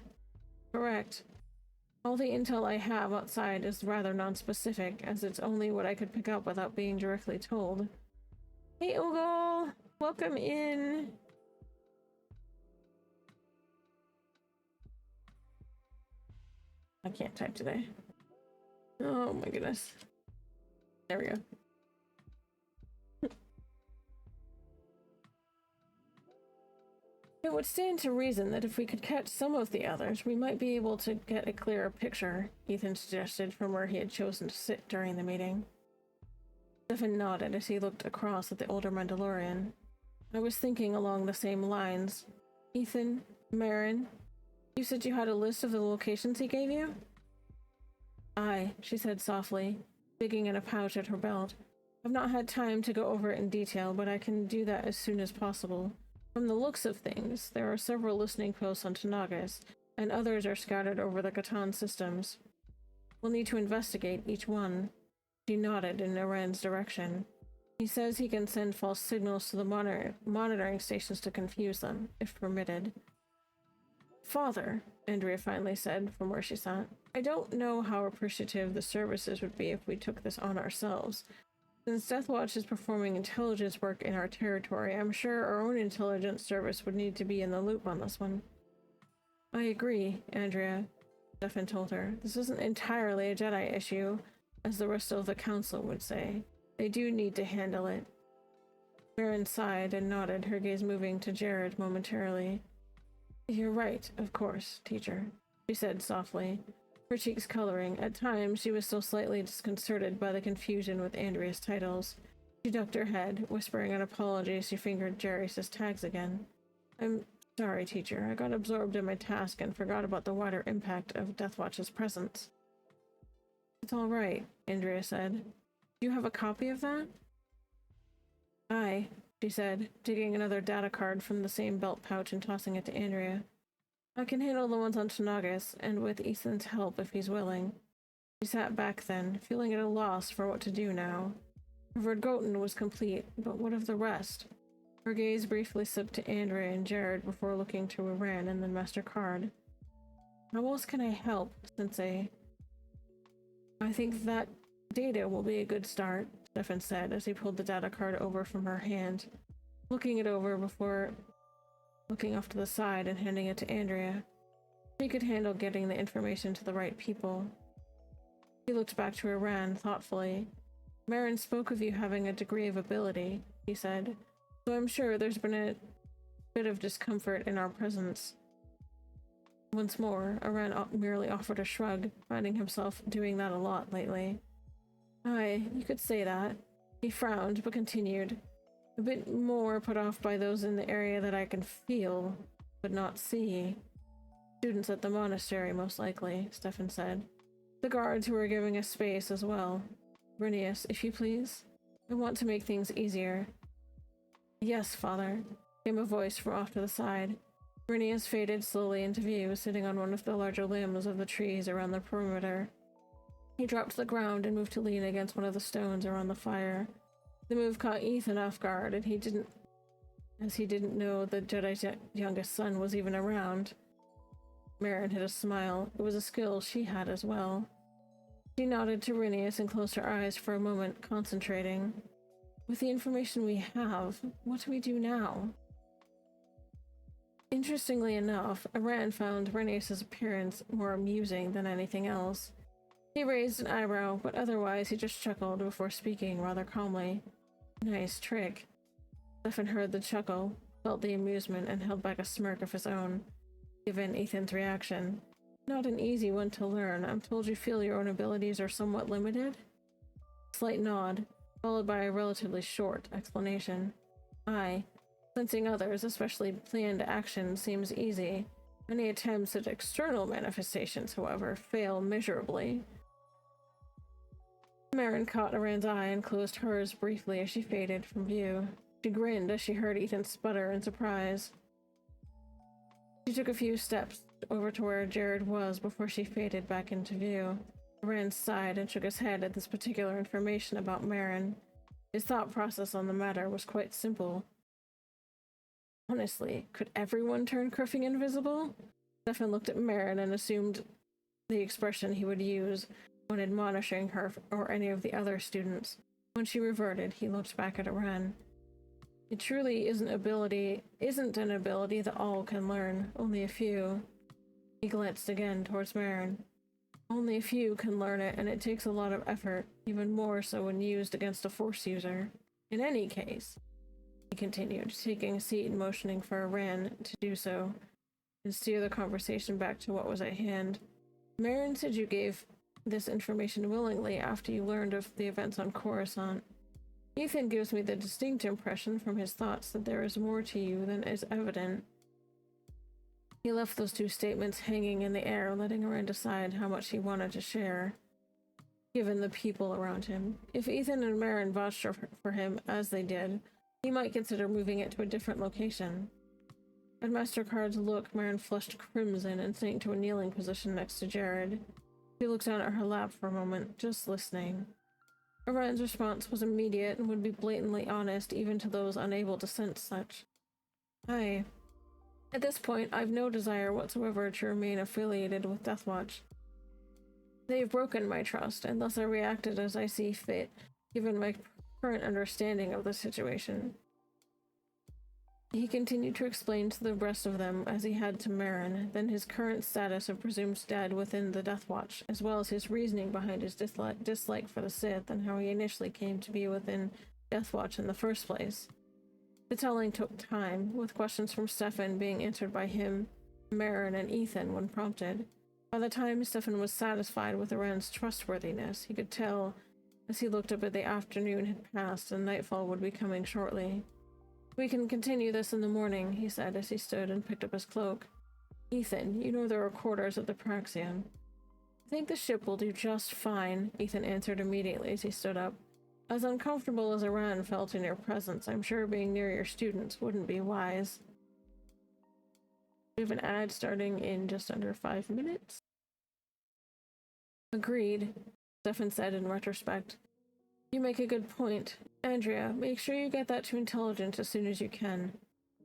Correct. All the intel I have outside is rather non-specific, as it's only what I could pick up without being directly told. Hey, Ogle! Welcome in! I can't type today. Oh my goodness. There we go. It would stand to reason that if we could catch some of the others, we might be able to get a clearer picture, Ethan suggested from where he had chosen to sit during the meeting. Stefan nodded as he looked across at the older Mandalorian. I was thinking along the same lines. Ethan, Marin, you said you had a list of the locations he gave you? Aye, she said softly, digging in a pouch at her belt. I've not had time to go over it in detail, but I can do that as soon as possible. From the looks of things, there are several listening posts on Tanagas, and others are scattered over the Catan systems. We'll need to investigate each one. She nodded in Aran's direction. He says he can send false signals to the monitoring stations to confuse them, if permitted. Father, Andrea finally said from where she sat, I don't know how appreciative the services would be if we took this on ourselves. Since Deathwatch is performing intelligence work in our territory, I'm sure our own intelligence service would need to be in the loop on this one. I agree, Andrea, Stefan told her. This isn't entirely a Jedi issue, as the rest of the Council would say. They do need to handle it. Marin sighed and nodded, her gaze moving to Jared momentarily. You're right, of course, teacher, she said softly, her cheeks coloring. At times, she was still slightly disconcerted by the confusion with Andrea's titles. She ducked her head, whispering an apology as she fingered Jarius' tags again. I'm sorry, teacher. I got absorbed in my task and forgot about the wider impact of Deathwatch's presence. It's all right, Andrea said. Do you have a copy of that? Aye, she said, digging another data card from the same belt pouch and tossing it to Andrea. I can handle the ones on Tanagas, and with Ethan's help if he's willing. She sat back then, feeling at a loss for what to do now. Vergoten was complete, but what of the rest? Her gaze briefly slipped to Andrea and Jared before looking to Aran and then Master Card. How else can I help, Sensei? I think that data will be a good start, Stefan said as he pulled the data card over from her hand, looking it over before looking off to the side and handing it to Andrea. She could handle getting the information to the right people. He looked back to Aran thoughtfully. Marin spoke of you having a degree of ability, he said, so I'm sure there's been a bit of discomfort in our presence. Once more, Aran merely offered a shrug, finding himself doing that a lot lately. Aye, you could say that. He frowned, but continued. A bit more put off by those in the area that I can feel, but not see. Students at the monastery, most likely, Stefan said. The guards who are giving us space as well. Rinius, if you please. I want to make things easier. Yes, father, came a voice from off to the side. Rinius faded slowly into view, sitting on one of the larger limbs of the trees around the perimeter. He dropped to the ground and moved to lean against one of the stones around the fire. The move caught Ethan off guard, and he didn't know the Jedi's youngest son was even around. Marin hid a smile. It was a skill she had as well. She nodded to Rinius and closed her eyes for a moment, concentrating. With the information we have, what do we do now? Interestingly enough, Aran found Rinius' appearance more amusing than anything else. He raised an eyebrow, but otherwise he just chuckled before speaking rather calmly. Nice trick. Stefan heard the chuckle, felt the amusement, and held back a smirk of his own, given Ethan's reaction. Not an easy one to learn. I'm told you feel your own abilities are somewhat limited? Slight nod, followed by a relatively short explanation. Aye. Sensing others, especially planned action, seems easy. Any attempts at external manifestations, however, fail miserably. Marin caught Aran's eye and closed hers briefly as she faded from view. She grinned as she heard Ethan sputter in surprise. She took a few steps over to where Jared was before she faded back into view. Rand sighed and shook his head at this particular information about Marin. His thought process on the matter was quite simple. Honestly, could everyone turn Criffing invisible? Stefan looked at Marin and assumed the expression he would use when admonishing her or any of the other students. When she reverted, he looked back at Ren. It truly isn't an ability that all can learn, only a few. He glanced again towards Marin. Only a few can learn it, and it takes a lot of effort, even more so when used against a Force user. In any case, he continued, taking a seat and motioning for Ren to do so, and steer the conversation back to what was at hand. Marin said you gave this information willingly after you learned of the events on Coruscant. Ethan gives me the distinct impression from his thoughts that there is more to you than is evident. He left those two statements hanging in the air, letting Rand decide how much he wanted to share, given the people around him. If Ethan and Marin vouched for him as they did, he might consider moving it to a different location. At Master Card's look, Marin flushed crimson and sank to a kneeling position next to Jared. She looked down at her lap for a moment, just listening. Rand's response was immediate and would be blatantly honest even to those unable to sense such. Hi. At this point, I've no desire whatsoever to remain affiliated with Deathwatch. They've broken my trust, and thus I reacted as I see fit, given my current understanding of the situation. He continued to explain to the rest of them, as he had to Marin, then his current status of presumed dead within the Deathwatch, as well as his reasoning behind his dislike for the Sith and how he initially came to be within Deathwatch in the first place. The telling took time, with questions from Stefan being answered by him, Marin, and Ethan when prompted. By the time Stefan was satisfied with Rand's trustworthiness, he could tell as he looked up at the afternoon had passed and nightfall would be coming shortly. We can continue this in the morning, he said as he stood and picked up his cloak. Ethan, you know there are quarters at the Praxium. I think the ship will do just fine, Ethan answered immediately as he stood up. As uncomfortable as Iran felt in your presence, I'm sure being near your students wouldn't be wise. We have an ad starting in just under 5 minutes. Agreed, Stefan said in retrospect. You make a good point. Andrea, make sure you get that to intelligence as soon as you can.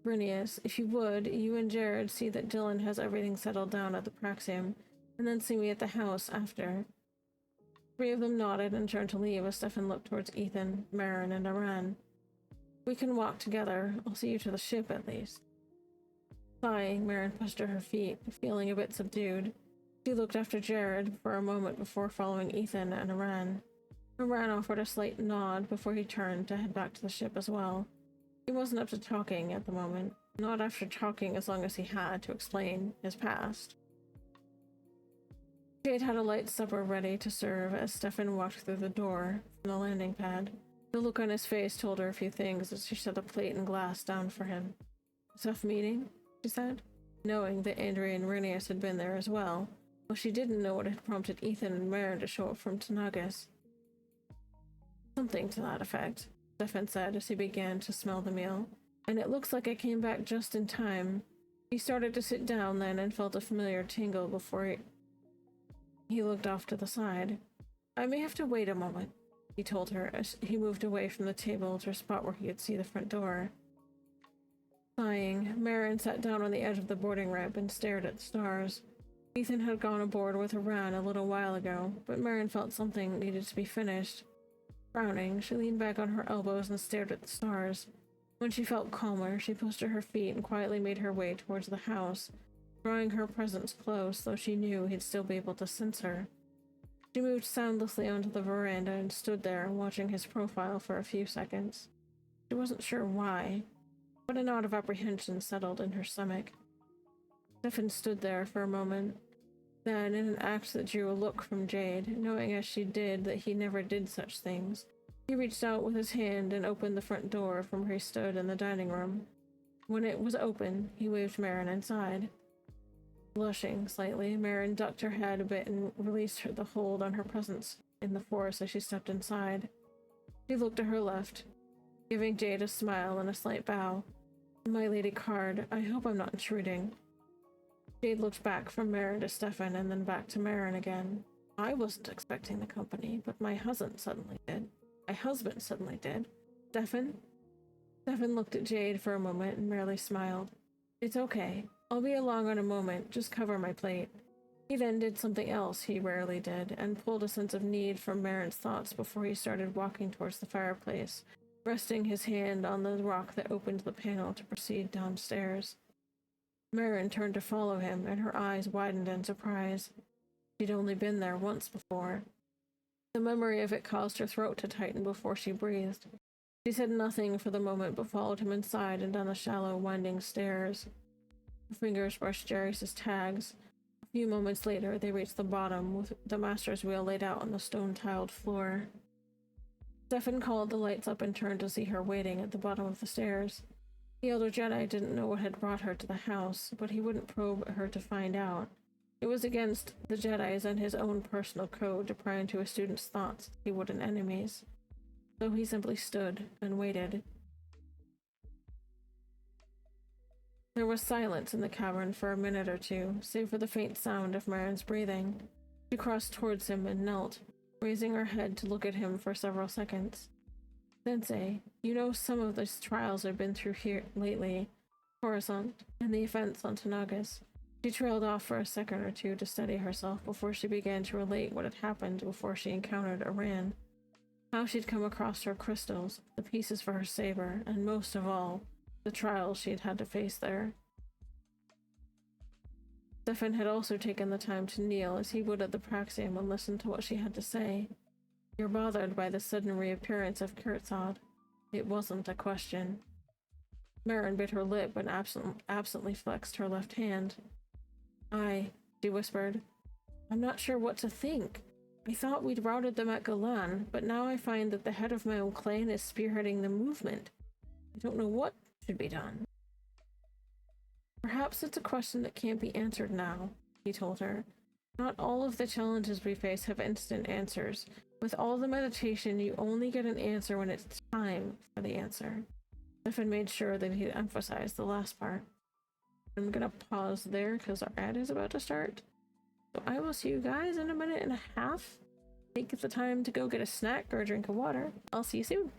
Brinius, if you would, you and Jared see that Dylan has everything settled down at the Praxium, and then see me at the house after. Three of them nodded and turned to leave as Stefan looked towards Ethan, Marin, and Iran. We can walk together. I'll see you to the ship at least. Sighing, Marin pushed to her feet, feeling a bit subdued. She looked after Jared for a moment before following Ethan and Iran. Iran offered a slight nod before he turned to head back to the ship as well. He wasn't up to talking at the moment, not after talking as long as he had to explain his past. Jade had a light supper ready to serve as Stefan walked through the door from the landing pad. The look on his face told her a few things as she set a plate and glass down for him. Tough meeting, she said, knowing that Andrea and Renius had been there as well, though she didn't know what had prompted Ethan and Marin to show up from Tanagas. Something to that effect, Stefan said as he began to smell the meal. And it looks like I came back just in time. He started to sit down then and felt a familiar tingle before he looked off to the side. I may have to wait a moment, he told her as he moved away from the table to a spot where he could see the front door. Sighing, Marin sat down on the edge of the boarding ramp and stared at the stars. Ethan had gone aboard with Iran a little while ago, but Marin felt something needed to be finished. Frowning, she leaned back on her elbows and stared at the stars. When she felt calmer, she pushed to her feet and quietly made her way towards the house, drawing her presence close, though she knew he'd still be able to sense her. She moved soundlessly onto the veranda and stood there, watching his profile for a few seconds. She wasn't sure why, but a knot of apprehension settled in her stomach. Stefan stood there for a moment. Then, in an act that drew a look from Jade, knowing as she did that he never did such things, he reached out with his hand and opened the front door from where he stood in the dining room. When it was open, he waved Marin inside. Blushing slightly, Marin ducked her head a bit and released the hold on her presence in the force as she stepped inside. She looked to her left. giving Jade a smile and a slight bow. My Lady Card, I hope I'm not intruding. Jade looked back from Marin to Stefan and then back to Marin again. I wasn't expecting the company, but my husband suddenly did. Stefan? Stefan looked at Jade for a moment and merely smiled. It's okay. I'll be along in a moment. Just cover my plate. He then did something else he rarely did, and pulled a sense of need from Marin's thoughts before he started walking towards the fireplace, resting his hand on the rock that opened the panel to proceed downstairs. Marin turned to follow him, and her eyes widened in surprise. She'd only been there once before. The memory of it caused her throat to tighten before she breathed. She said nothing for the moment, but followed him inside and down the shallow, winding stairs. Her fingers brushed Jarius's tags. A few moments later, they reached the bottom, with the master's wheel laid out on the stone-tiled floor. Stefan called the lights up and turned to see her waiting at the bottom of the stairs. The elder Jedi didn't know what had brought her to the house, but he wouldn't probe her to find out. It was against the Jedi's and his own personal code to pry into a student's thoughts he wouldn't enemies. So he simply stood and waited. There was silence in the cavern for a minute or two, save for the faint sound of Marin's breathing. She crossed towards him and knelt, raising her head to look at him for several seconds. Sensei, you know some of the trials I've been through here lately, Coruscant, and the events on Tanagas. She trailed off for a second or two to steady herself before she began to relate what had happened before she encountered Iran. How she'd come across her crystals, the pieces for her saber, and most of all, the trials she'd had to face there. Stefan had also taken the time to kneel as he would at the Praxium and listen to what she had to say. You're bothered by the sudden reappearance of Kurtzad. It wasn't a question. Marin bit her lip and absently flexed her left hand. She whispered. I'm not sure what to think. I thought we'd routed them at Galan, but now I find that the head of my own clan is spearheading the movement. I don't know what should be done. Perhaps it's a question that can't be answered now, he told her. Not all of the challenges we face have instant answers. With all the meditation, you only get an answer when it's time for the answer. Stefan made sure that he'd emphasized the last part. I'm gonna pause there because our ad is about to start. So I will see you guys in a minute and a half. Take the time to go get a snack or a drink of water. I'll see you soon.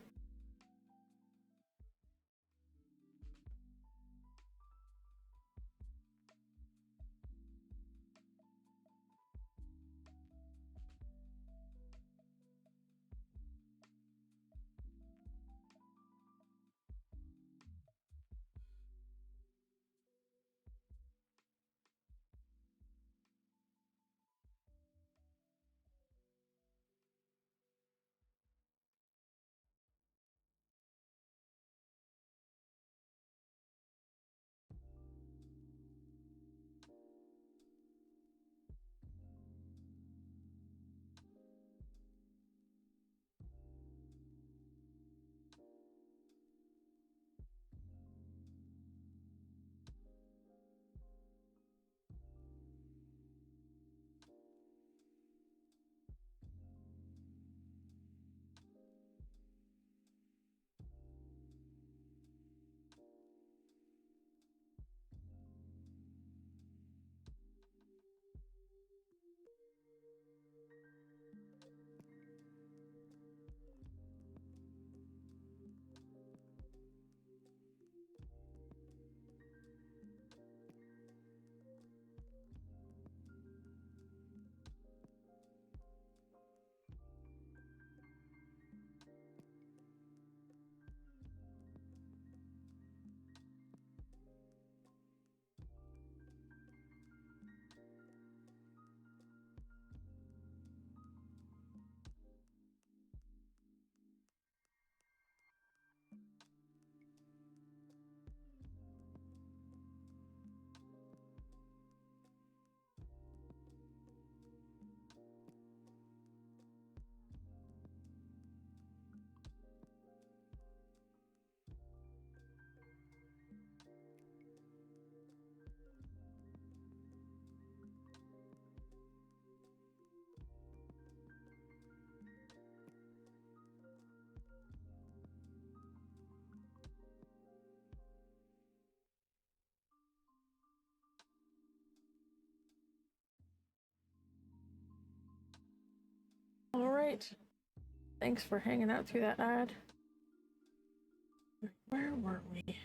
Alright. Thanks for hanging out through that ad. Where were we?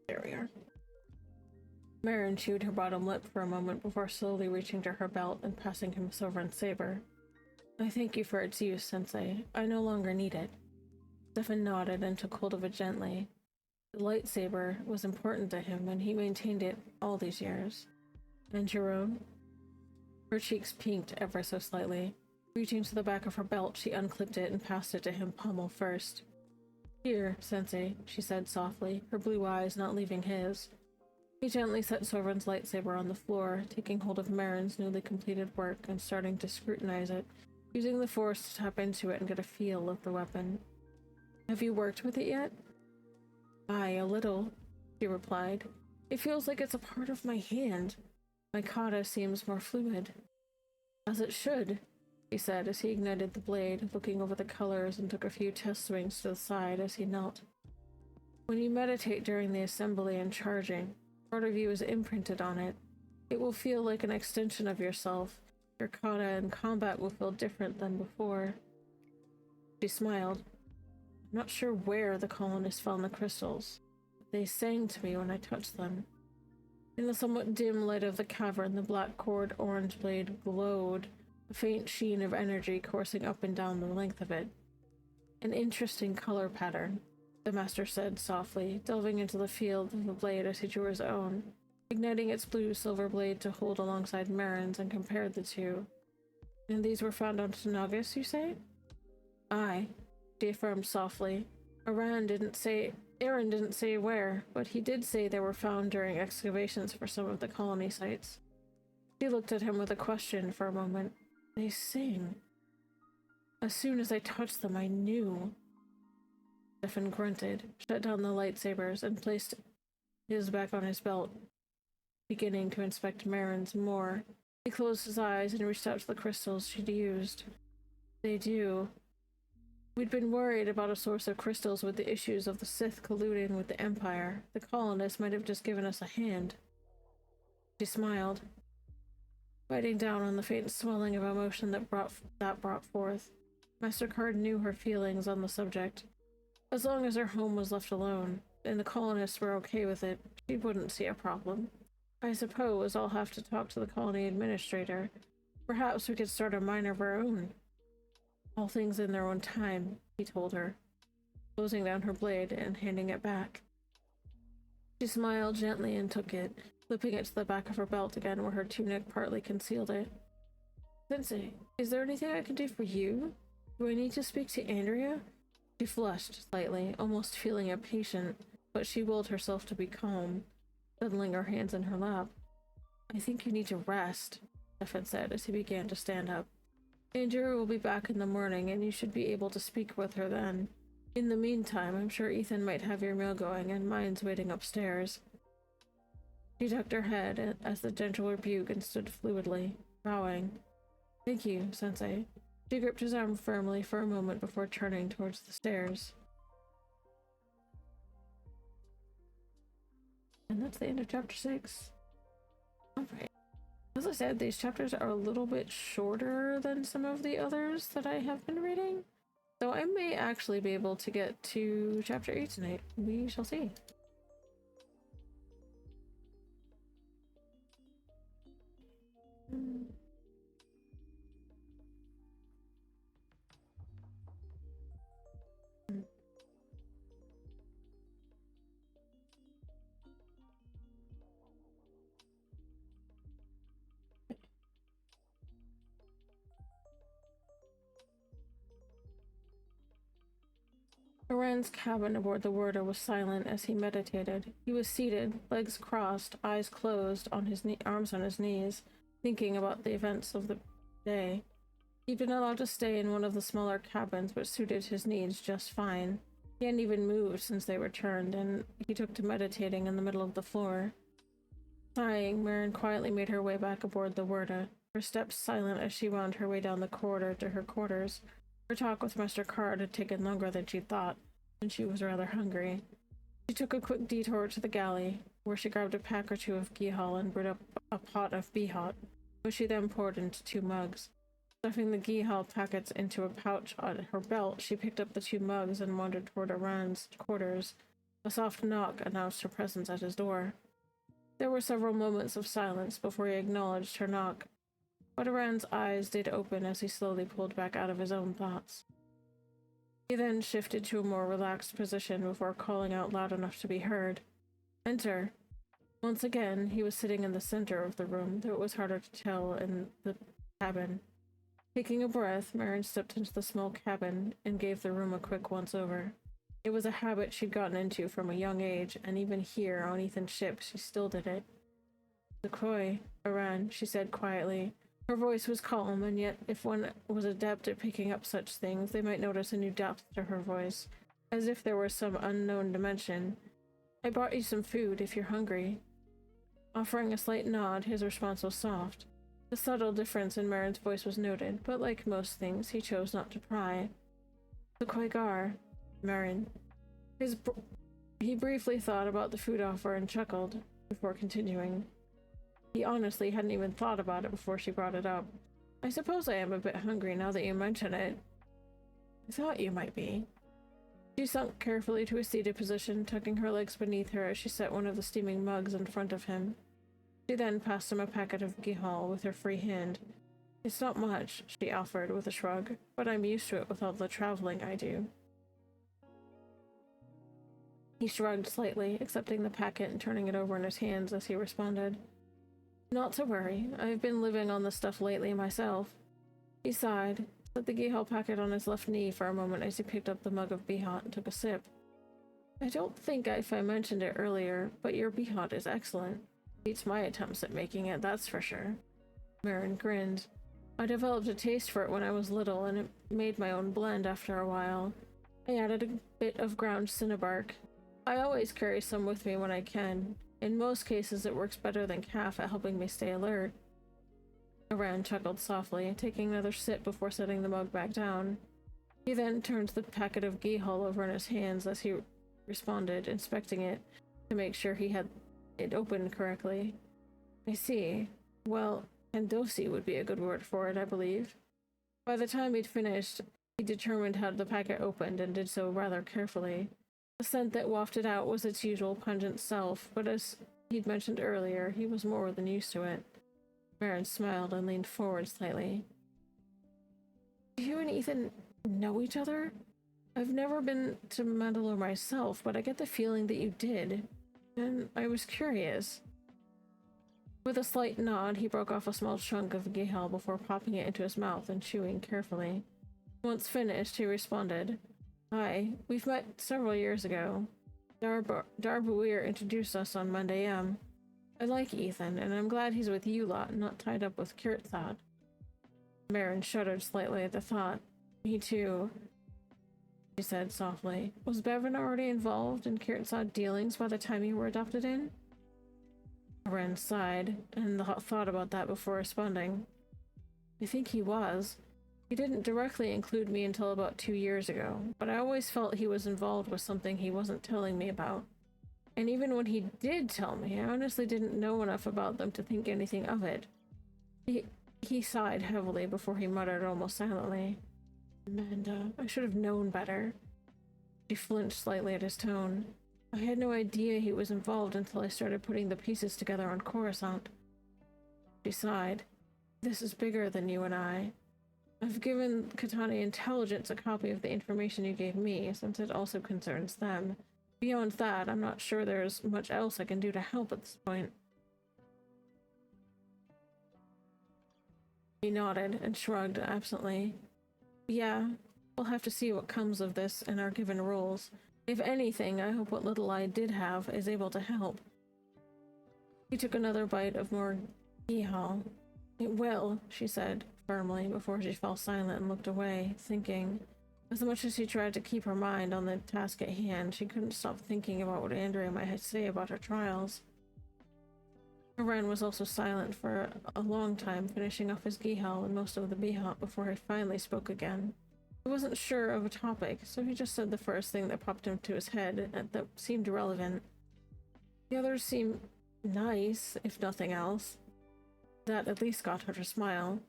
There we are. Marin chewed her bottom lip for a moment before slowly reaching to her belt and passing him a silvern saber. I thank you for its use, Sensei. I no longer need it. Stefan nodded and took hold of it gently. The lightsaber was important to him, and he maintained it all these years. And your own? Her cheeks pinked ever so slightly. Reaching to the back of her belt, she unclipped it and passed it to him pommel first. Here, Sensei, she said softly, her blue eyes not leaving his. He gently set Sovereign's lightsaber on the floor, taking hold of Marin's newly completed work and starting to scrutinize it, using the Force to tap into it and get a feel of the weapon. Have you worked with it yet? Aye, a little, she replied. It feels like it's a part of my hand. My kata seems more fluid. As it should, he said as he ignited the blade, looking over the colors and took a few test swings to the side as he knelt. When you meditate during the assembly and charging, part of you is imprinted on it. It will feel like an extension of yourself. Your kata in combat will feel different than before. She smiled. I'm not sure where the colonists found the crystals. They sang to me when I touched them. In the somewhat dim light of the cavern, the black cord orange blade glowed, a faint sheen of energy coursing up and down the length of it. An interesting color pattern, the master said softly, delving into the field of the blade as he drew his own, igniting its blue-silver blade to hold alongside Marin's and compared the two. And these were found on Tanagus, you say? Aye, she affirmed softly. Aaron didn't say where, but he did say they were found during excavations for some of the colony sites. She looked at him with a question for a moment. They sing. As soon as I touched them, I knew. Stefan grunted, shut down the lightsabers, and placed his back on his belt, beginning to inspect Marin's more. He closed his eyes and reached out to the crystals she'd used. They do. We'd been worried about a source of crystals with the issues of the Sith colluding with the Empire. The colonists might have just given us a hand. She smiled, biting down on the faint swelling of emotion that brought forth. Master Card knew her feelings on the subject. As long as her home was left alone, and the colonists were okay with it, she wouldn't see a problem. I suppose I'll have to talk to the colony administrator. Perhaps we could start a mine of our own. All things in their own time, he told her, closing down her blade and handing it back. She smiled gently and took it, flipping it to the back of her belt again where her tunic partly concealed it. Sensei, is there anything I can do for you? Do I need to speak to Andrea? She flushed slightly, almost feeling impatient, but she willed herself to be calm, settling her hands in her lap. I think you need to rest, Stefan said as he began to stand up. Andrea will be back in the morning, and you should be able to speak with her then. In the meantime, I'm sure Ethan might have your meal going, and mine's waiting upstairs. She ducked her head as the gentle rebuke and stood fluidly, bowing. Thank you, Sensei. She gripped his arm firmly for a moment before turning towards the stairs. And that's the end of chapter 6. Alright. As I said, these chapters are a little bit shorter than some of the others that I have been reading. So I may actually be able to get to chapter 8 tonight. We shall see. Loren's cabin aboard the Worda was silent as he meditated. He was seated, legs crossed, eyes closed, on his arms on his knees, thinking about the events of the day. He'd been allowed to stay in one of the smaller cabins, which suited his needs just fine. He hadn't even moved since they returned, and he took to meditating in the middle of the floor. Sighing, Marin quietly made her way back aboard the Worda, her steps silent as she wound her way down the corridor to her quarters. Her talk with Master Card had taken longer than she thought, and she was rather hungry. She took a quick detour to the galley, where she grabbed a pack or two of ghee-hal and brewed up a pot of bee-hot, which she then poured into 2 mugs. Stuffing the ghee-hal packets into a pouch on her belt, she picked up the 2 mugs and wandered toward Aran's quarters. A soft knock announced her presence at his door. There were several moments of silence before he acknowledged her knock, but Aran's eyes did open as he slowly pulled back out of his own thoughts. He then shifted to a more relaxed position before calling out loud enough to be heard. "Enter." Once again, he was sitting in the center of the room, though it was harder to tell in the cabin. Taking a breath, Marin stepped into the small cabin and gave the room a quick once-over. It was a habit she'd gotten into from a young age, and even here, on Ethan's ship, she still did it. "Sequoia, Aran," she said quietly. Her voice was calm, and yet if one was adept at picking up such things, they might notice a new depth to her voice, as if there were some unknown dimension. "I brought you some food, if you're hungry." Offering a slight nod, his response was soft. The subtle difference in Marin's voice was noted, but like most things, he chose not to pry. "Sequoia, Marin." He briefly thought about the food offer and chuckled, before continuing. He honestly hadn't even thought about it before she brought it up. "I suppose I am a bit hungry now that you mention it." "I thought you might be." She sunk carefully to a seated position, tucking her legs beneath her as she set one of the steaming mugs in front of him. She then passed him a packet of ghee-hal with her free hand. "It's not much," she offered with a shrug, "but I'm used to it with all the traveling I do." He shrugged slightly, accepting the packet and turning it over in his hands as he responded. "Not to worry. I've been living on the stuff lately myself." He sighed, set the ghee-hal packet on his left knee for a moment as he picked up the mug of bee-hot and took a sip. "I don't think if I mentioned it earlier, but your bee-hot is excellent. Beats my attempts at making it, that's for sure." Marin grinned. "I developed a taste for it when I was little, and it made my own blend after a while. I added a bit of ground cinnabark. I always carry some with me when I can. In most cases, it works better than calf at helping me stay alert." Aran chuckled softly, taking another sip before setting the mug back down. He then turned the packet of ghee-hal over in his hands as he responded, inspecting it to make sure he had it opened correctly. "I see. Well, Kandosi would be a good word for it, I believe." By the time he'd finished, he determined how the packet opened and did so rather carefully. The scent that wafted out was its usual pungent self, but as he'd mentioned earlier, he was more than used to it. Marin smiled and leaned forward slightly. "Do you and Ethan know each other? I've never been to Mandalore myself, but I get the feeling that you did, and I was curious." With a slight nod, he broke off a small chunk of ghee-hal before popping it into his mouth and chewing carefully. Once finished, he responded, "Hi, we've met several years ago. Darbuir introduced us on Monday M. I like Ethan, and I'm glad he's with you lot, not tied up with Kirthad." Marin shuddered slightly at the thought. "Me too," she said softly. "Was Bevan already involved in Kirthad dealings by the time you were adopted in?" Aran sighed, and thought about that before responding. "I think he was. He didn't directly include me until about 2 years ago, but I always felt he was involved with something he wasn't telling me about. And even when he did tell me, I honestly didn't know enough about them to think anything of it." He sighed heavily before he muttered almost silently, "Amanda, I should have known better." She flinched slightly at his tone. "I had no idea he was involved until I started putting the pieces together on Coruscant." She sighed. "This is bigger than you and I. I've given Katani Intelligence a copy of the information you gave me, since it also concerns them. Beyond that, I'm not sure there's much else I can do to help at this point." He nodded and shrugged absently. "Yeah, we'll have to see what comes of this in our given roles. If anything, I hope what little I did have is able to help." He took another bite of more ghee-hal. "It will," she said firmly, before she fell silent and looked away, thinking. As much as she tried to keep her mind on the task at hand, she couldn't stop thinking about what Andrea might say about her trials. Aran was also silent for a long time, finishing off his ghee-hal and most of the bee-hot before he finally spoke again. He wasn't sure of a topic, so he just said the first thing that popped into his head that seemed relevant. The others seem nice, if nothing else. That at least got her to smile.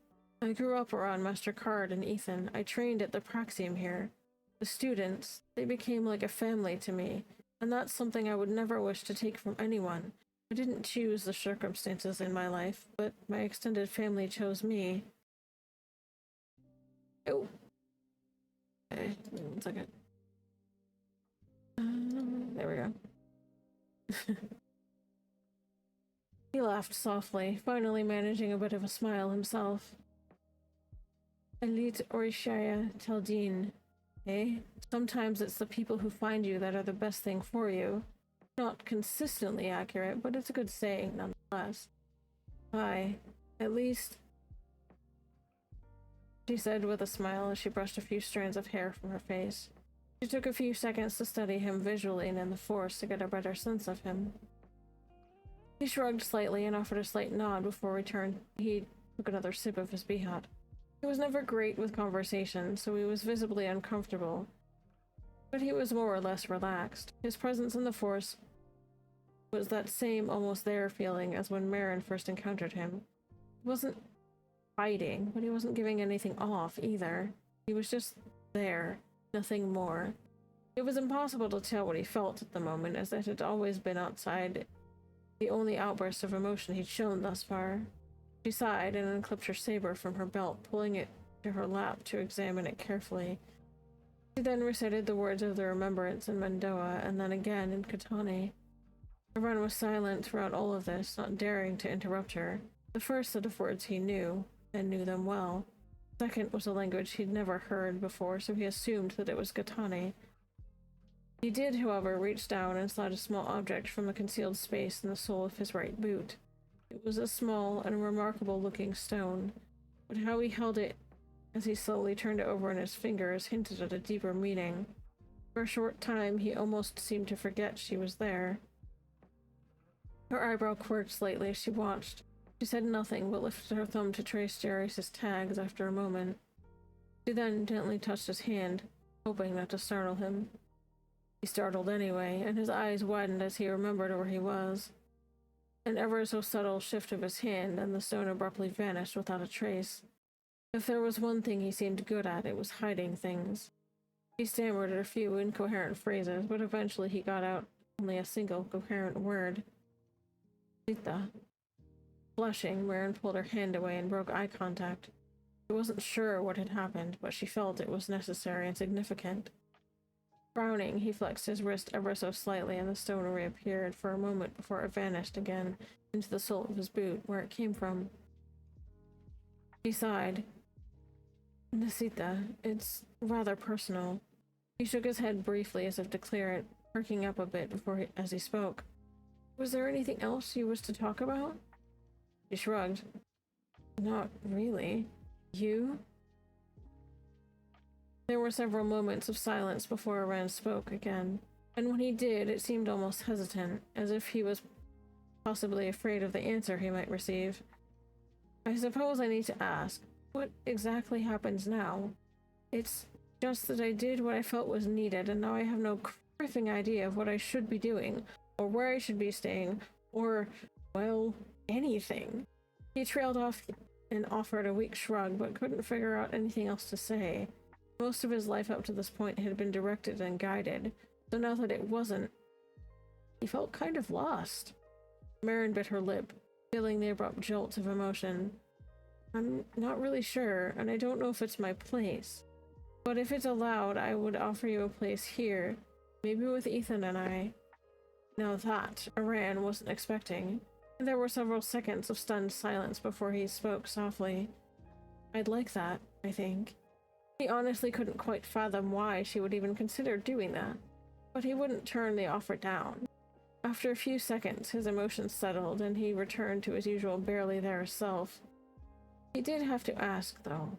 I grew up around Master Card and Ethan. I trained at the Praxium here. The students, they became like a family to me, and that's something I would never wish to take from anyone. I didn't choose the circumstances in my life, but my extended family chose me. Oh. Okay, 1 second. There we go. He laughed softly, finally managing a bit of a smile himself. Elite Orishaya Taldin, eh? Sometimes it's the people who find you that are the best thing for you. Not consistently accurate, but it's a good saying nonetheless. Aye, at least, she said with a smile as she brushed a few strands of hair from her face. She took a few seconds to study him visually and in the Force to get a better sense of him. He shrugged slightly and offered a slight nod before he took another sip of his behat. He was never great with conversation, so he was visibly uncomfortable. But he was more or less relaxed. His presence in the Force was that same almost there feeling as when Marin first encountered him. He wasn't fighting, but he wasn't giving anything off either. He was just there, nothing more. It was impossible to tell what he felt at the moment, as it had always been outside the only outburst of emotion he'd shown thus far. She sighed and unclipped her saber from her belt, pulling it to her lap to examine it carefully. She then recited the words of the remembrance in Mandoa, and then again in Katani. Everyone was silent throughout all of this, not daring to interrupt her. The first set of words he knew, and knew them well. The second was a language he'd never heard before, so he assumed that it was Katani. He did, however, reach down and slide a small object from a concealed space in the sole of his right boot. It was a small and remarkable-looking stone, but how he held it as he slowly turned it over in his fingers hinted at a deeper meaning. For a short time, he almost seemed to forget she was there. Her eyebrow quirked slightly as she watched. She said nothing, but lifted her thumb to trace Jarius' tags after a moment. She then gently touched his hand, hoping not to startle him. He startled anyway, and his eyes widened as he remembered where he was. An ever so subtle shift of his hand, and the stone abruptly vanished without a trace. If there was one thing he seemed good at, it was hiding things. He stammered a few incoherent phrases, but eventually he got out only a single coherent word. Sita. Blushing, Marin pulled her hand away and broke eye contact. She wasn't sure what had happened, but she felt it was necessary and significant. Frowning, he flexed his wrist ever so slightly, and the stone reappeared for a moment before it vanished again into the sole of his boot, where it came from. He sighed. Nasita, it's rather personal. He shook his head briefly as if to clear it, perking up a bit as he spoke. Was there anything else you wished to talk about? She shrugged. Not really. You? There were several moments of silence before Aran spoke again, and when he did, it seemed almost hesitant, as if he was possibly afraid of the answer he might receive. I suppose I need to ask, what exactly happens now? It's just that I did what I felt was needed, and now I have no cripping idea of what I should be doing, or where I should be staying, or, well, anything. He trailed off and offered a weak shrug, but couldn't figure out anything else to say. Most of his life up to this point had been directed and guided, so now that it wasn't, he felt kind of lost. Marin bit her lip, feeling the abrupt jolt of emotion. I'm not really sure, and I don't know if it's my place. But if it's allowed, I would offer you a place here, maybe with Ethan and I. Now that, Aran wasn't expecting. There were several seconds of stunned silence before he spoke softly. I'd like that, I think. He honestly couldn't quite fathom why she would even consider doing that, but he wouldn't turn the offer down. After a few seconds, his emotions settled, and he returned to his usual barely there self. He did have to ask, though.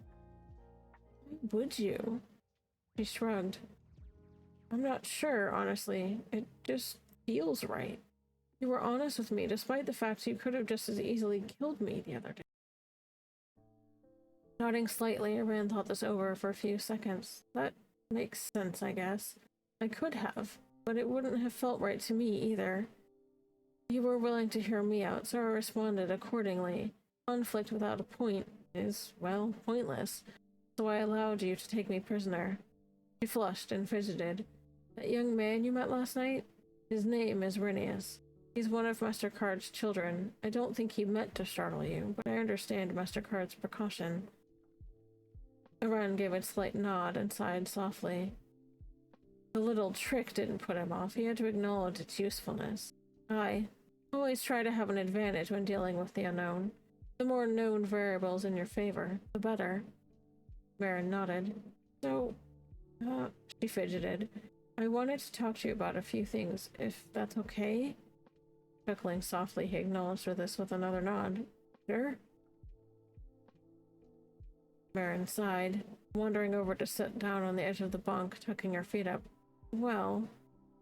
Why would you? She shrugged. I'm not sure, honestly. It just feels right. You were honest with me, despite the fact you could have just as easily killed me the other day. Nodding slightly, Aran thought this over for a few seconds. That makes sense, I guess. I could have, but it wouldn't have felt right to me either. You were willing to hear me out, so I responded accordingly. Conflict without a point is, well, pointless, so I allowed you to take me prisoner. She flushed and fidgeted. That young man you met last night? His name is Rinius. He's one of Master Card's children. I don't think he meant to startle you, but I understand Master Card's precaution. Aran gave a slight nod and sighed softly. The little trick didn't put him off. He had to acknowledge its usefulness. I always try to have an advantage when dealing with the unknown. The more known variables in your favor, the better. Marin nodded. So, she fidgeted. I wanted to talk to you about a few things, if that's okay? Chuckling softly, he acknowledged her this with another nod. Sure? Marin sighed, wandering over to sit down on the edge of the bunk, tucking her feet up. Well,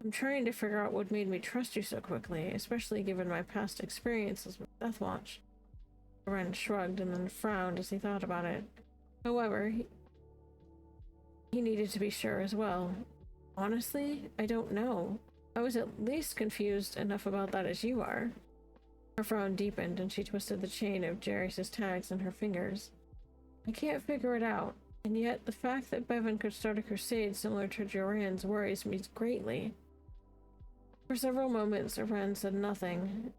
I'm trying to figure out what made me trust you so quickly, especially given my past experiences with Deathwatch. Ren shrugged and then frowned as he thought about it. However, he needed to be sure as well. Honestly, I don't know. I was at least confused enough about that as you are. Her frown deepened and she twisted the chain of Jarius's tags in her fingers. I can't figure it out, and yet the fact that Bevan could start a crusade similar to Joran's worries me greatly. For several moments, Aran said nothing,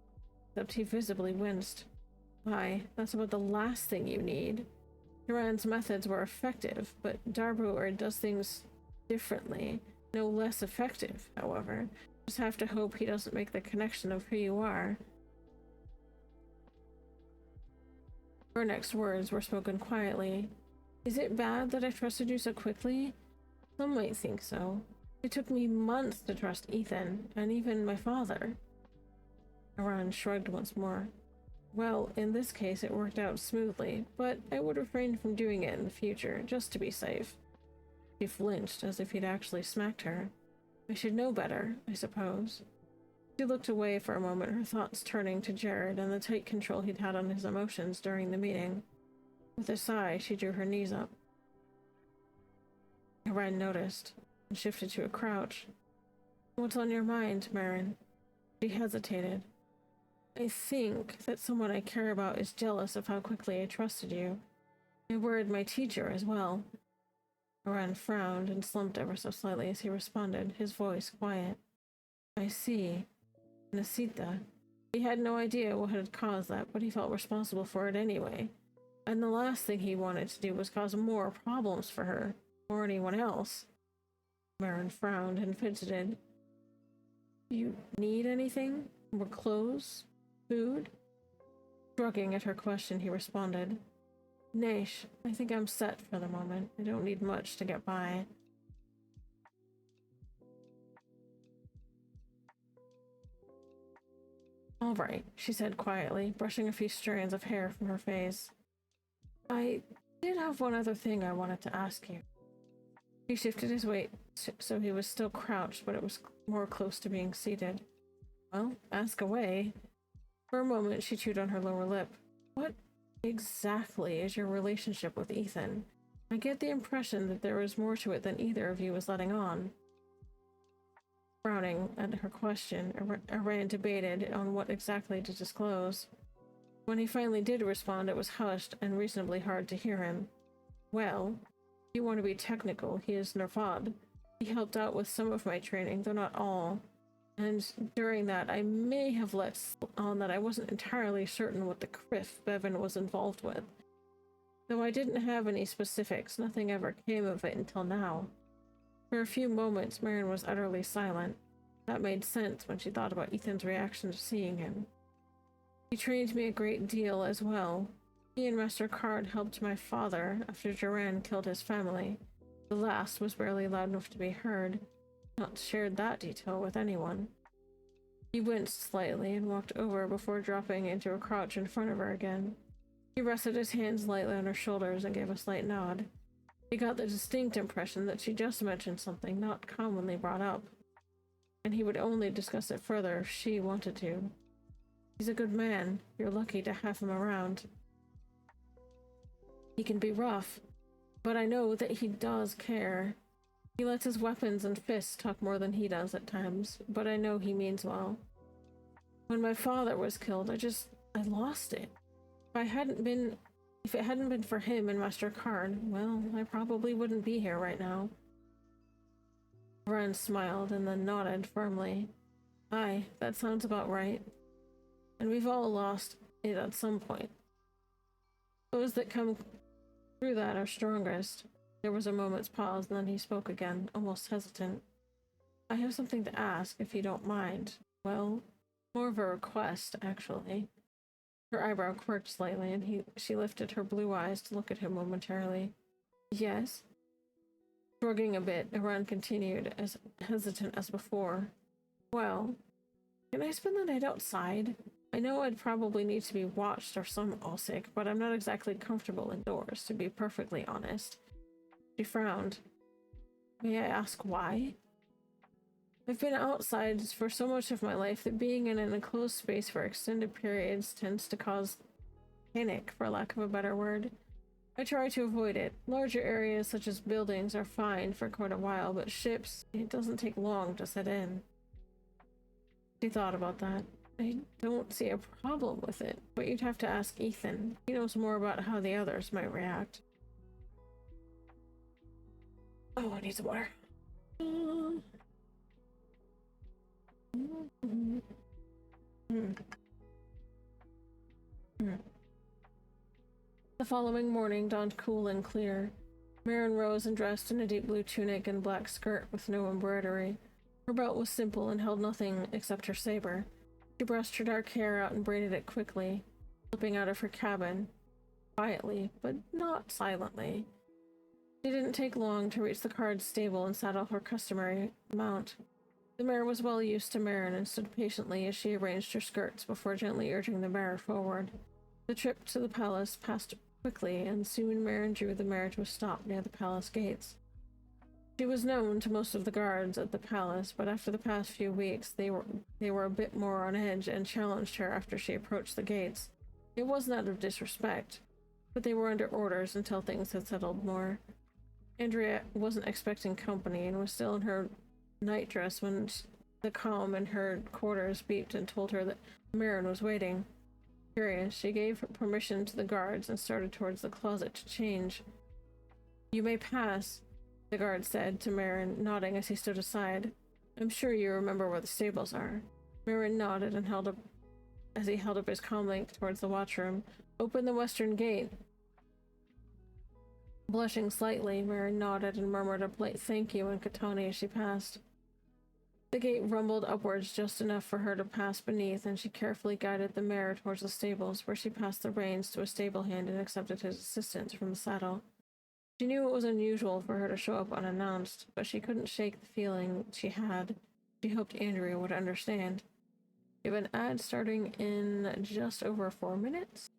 except he visibly winced. Why, that's about the last thing you need. Joran's methods were effective, but Darboer does things differently. No less effective, however. Just have to hope he doesn't make the connection of who you are. Her next words were spoken quietly. Is it bad that I trusted you so quickly? Some might think so. It took me months to trust Ethan, and even my father. Aran shrugged once more. Well, in this case it worked out smoothly, but I would refrain from doing it in the future, just to be safe. She flinched, as if he'd actually smacked her. I should know better, I suppose. She looked away for a moment, her thoughts turning to Jared and the tight control he'd had on his emotions during the meeting. With a sigh, she drew her knees up. Aran noticed, and shifted to a crouch. What's on your mind, Marin? She hesitated. I think that someone I care about is jealous of how quickly I trusted you. I worried my teacher as well. Aran frowned and slumped ever so slightly as he responded, his voice quiet. I see. Nasita. He had no idea what had caused that, but he felt responsible for it anyway. And the last thing he wanted to do was cause more problems for her, or anyone else. Marin frowned and fidgeted. Do you need anything? More clothes? Food? Shrugging at her question, he responded. Naish, I think I'm set for the moment. I don't need much to get by. All right, she said quietly, brushing a few strands of hair from her face. I did have one other thing I wanted to ask you. He shifted his weight so he was still crouched, but it was more close to being seated. Well, ask away. For a moment, she chewed on her lower lip. What exactly is your relationship with Ethan? I get the impression that there is more to it than either of you is letting on. Frowning at her question, Aran debated on what exactly to disclose. When he finally did respond, it was hushed and reasonably hard to hear him. Well, if you want to be technical, he is Nerfad. He helped out with some of my training, though not all. And during that, I may have let on that I wasn't entirely certain what the Criff Bevan was involved with. Though I didn't have any specifics, nothing ever came of it until now. For a few moments, Marin was utterly silent. That made sense when she thought about Ethan's reaction to seeing him. He trained me a great deal as well. He and Master Card helped my father after Joran killed his family. The last was barely loud enough to be heard. Not shared that detail with anyone. He winced slightly and walked over before dropping into a crouch in front of her again. He rested his hands lightly on her shoulders and gave a slight nod. He got the distinct impression that she just mentioned something not commonly brought up, and he would only discuss it further if she wanted to. He's a good man. You're lucky to have him around. He can be rough, but I know that he does care. He lets his weapons and fists talk more than he does at times, but I know he means well. When my father was killed, I lost it. If it hadn't been for him and Master Card, well, I probably wouldn't be here right now. Ren smiled and then nodded firmly. Aye, that sounds about right. And we've all lost it at some point. Those that come through that are strongest. There was a moment's pause, and then he spoke again, almost hesitant. I have something to ask, if you don't mind. Well, more of a request, actually. Her eyebrow quirked slightly, and she lifted her blue eyes to look at him momentarily. Yes? Shrugging a bit, Iran continued, as hesitant as before. Well, can I spend the night outside? I know I'd probably need to be watched or some sick, but I'm not exactly comfortable indoors, to be perfectly honest. She frowned. May I ask why? I've been outside for so much of my life that being in an enclosed space for extended periods tends to cause panic, for lack of a better word. I try to avoid it. Larger areas such as buildings are fine for quite a while, but ships, it doesn't take long to set in. She thought about that. I don't see a problem with it, but you'd have to ask Ethan. He knows more about how the others might react. Oh, I need some water. The following morning dawned cool and clear. Marin rose and dressed in a deep blue tunic and black skirt with no embroidery. Her belt was simple and held nothing except her saber. She brushed her dark hair out and braided it quickly, slipping out of her cabin, quietly, but not silently. It didn't take long to reach the Card's stable and saddle her customary mount. The mare was well used to Marin and stood patiently as she arranged her skirts before gently urging the mare forward. The trip to the palace passed quickly, and soon Marin drew the mare to a stop near the palace gates. She was known to most of the guards at the palace, but after the past few weeks, they were a bit more on edge and challenged her after she approached the gates. It wasn't out of disrespect, but they were under orders until things had settled more. Andrea wasn't expecting company and was still in her nightdress when the comm in her quarters beeped and told her that Marin was waiting. Curious, she gave permission to the guards and started towards the closet to change. You may pass, the guard said to Marin, nodding as he stood aside. I'm sure you remember where the stables are. Marin nodded and held up his comm link towards the watchroom. Open the western gate. Blushing slightly, Marin nodded and murmured a polite thank you in Katani as she passed. The gate rumbled upwards just enough for her to pass beneath, and she carefully guided the mare towards the stables, where she passed the reins to a stable hand and accepted his assistance from the saddle. She knew it was unusual for her to show up unannounced, but she couldn't shake the feeling she had. She hoped Andrea would understand. We have an ad starting in just over 4 minutes.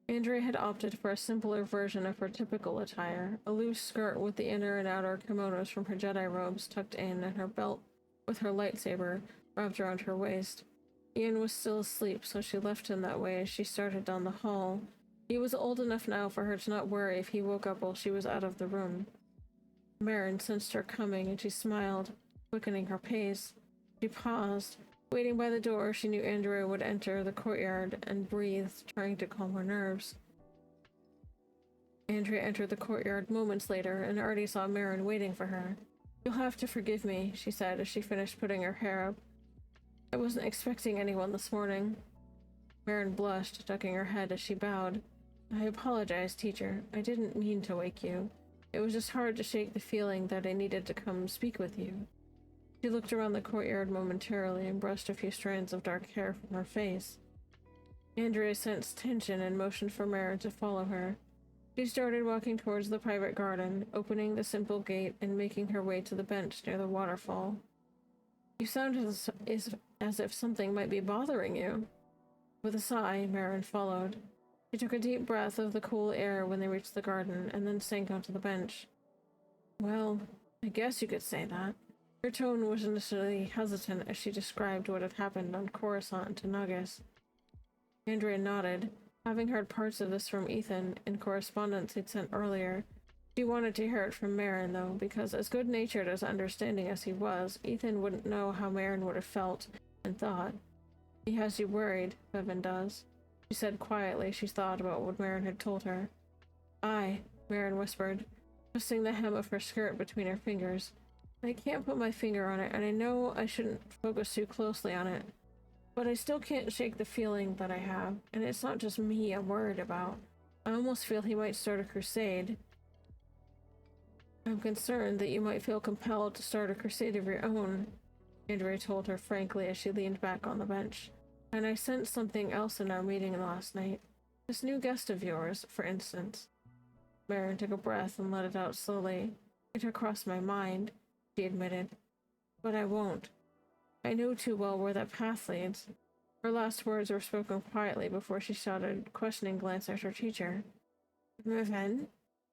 Andrea had opted for a simpler version of her typical attire, a loose skirt with the inner and outer kimonos from her Jedi robes tucked in, and her belt with her lightsaber wrapped around her waist. Ian was still asleep, so she left him that way as she started down the hall. He was old enough now for her to not worry if he woke up while she was out of the room. Marin sensed her coming, and she smiled, quickening her pace. She paused. Waiting by the door, she knew Andrea would enter the courtyard and breathed, trying to calm her nerves. Andrea entered the courtyard moments later and already saw Marin waiting for her. You'll have to forgive me, she said as she finished putting her hair up. I wasn't expecting anyone this morning. Marin blushed, ducking her head as she bowed. I apologize, teacher. I didn't mean to wake you. It was just hard to shake the feeling that I needed to come speak with you. She looked around the courtyard momentarily and brushed a few strands of dark hair from her face. Andrea sensed tension and motioned for Marin to follow her. She started walking towards the private garden, opening the simple gate and making her way to the bench near the waterfall. You sound as if something might be bothering you. With a sigh, Marin followed. She took a deep breath of the cool air when they reached the garden, and then sank onto the bench. Well, I guess you could say that. Her tone was initially hesitant as she described what had happened on Coruscant to Nagus. Andrea nodded, having heard parts of this from Ethan in correspondence he'd sent earlier. She wanted to hear it from Marin, though, because as good-natured as understanding as he was, Ethan wouldn't know how Marin would have felt and thought. He has you worried, Bevan does. She said quietly. She thought about what Marin had told her. Aye, Marin whispered, twisting the hem of her skirt between her fingers. I can't put my finger on it, and I know I shouldn't focus too closely on it. But I still can't shake the feeling that I have, and it's not just me I'm worried about. I almost feel he might start a crusade. I'm concerned that you might feel compelled to start a crusade of your own, Andrea told her frankly as she leaned back on the bench. And I sensed something else in our meeting last night. This new guest of yours, for instance. Marin took a breath and let it out slowly. It had crossed my mind, she admitted. But I won't. I know too well where that path leads. Her last words were spoken quietly before she shot a questioning glance at her teacher. Merven?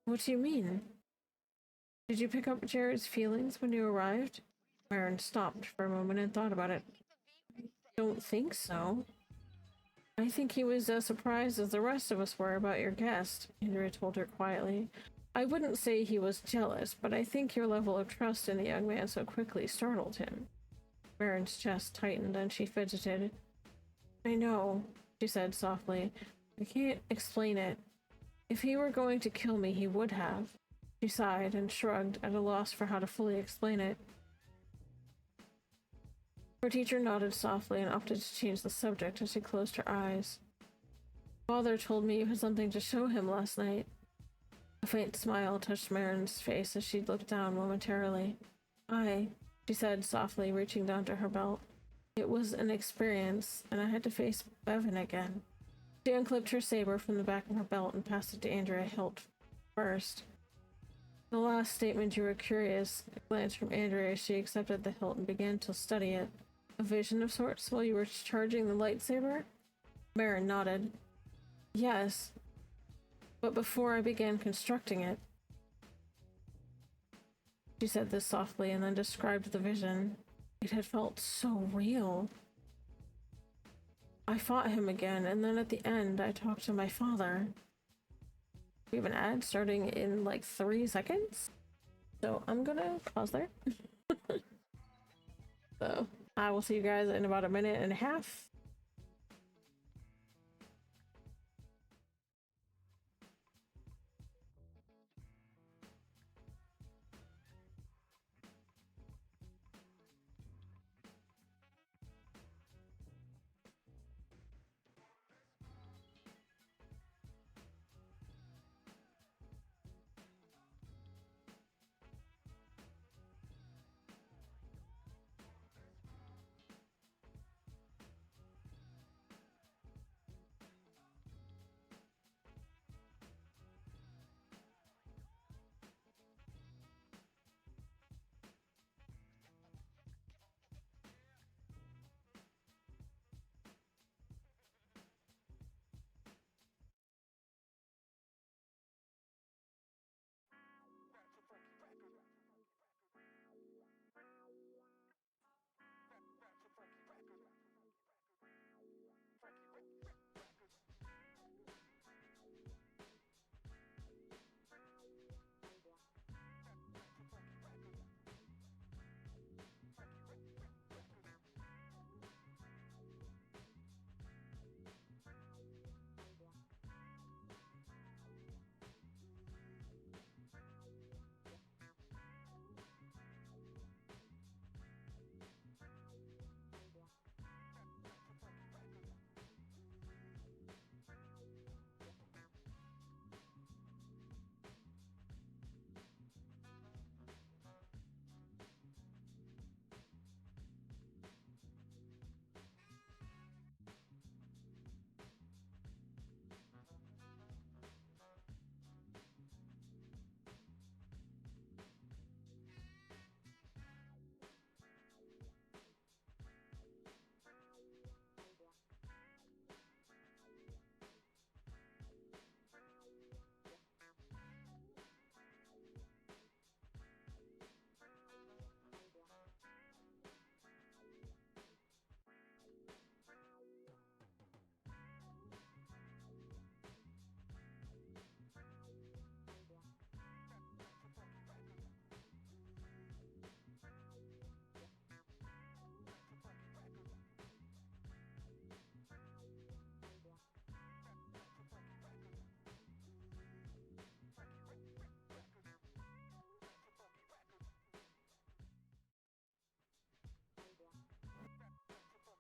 What do you mean? Did you pick up Jared's feelings when you arrived? Marin stopped for a moment and thought about it. Don't think so. I think he was as surprised as the rest of us were about your guest, Andrea told her quietly. I wouldn't say he was jealous, but I think your level of trust in the young man so quickly startled him. Marin's chest tightened and she fidgeted. I know, she said softly. I can't explain it. If he were going to kill me, he would have. She sighed and shrugged, at a loss for how to fully explain it. Her teacher nodded softly and opted to change the subject as she closed her eyes. Father told me you had something to show him last night. A faint smile touched Marin's face as she looked down momentarily. Aye, she said softly, reaching down to her belt. It was an experience, and I had to face Bevan again. She unclipped her saber from the back of her belt and passed it to Andrea hilt first. The last statement, you were curious, a glance from Andrea as she accepted the hilt and began to study it. A vision of sorts while you were charging the lightsaber? Marin nodded. Yes, but before I began constructing it. She said this softly and then described the vision. It had felt so real. I fought him again, and then at the end, I talked to my father. We have an ad starting in like 3 seconds. So I'm gonna pause there. So I will see you guys in about a minute and a half.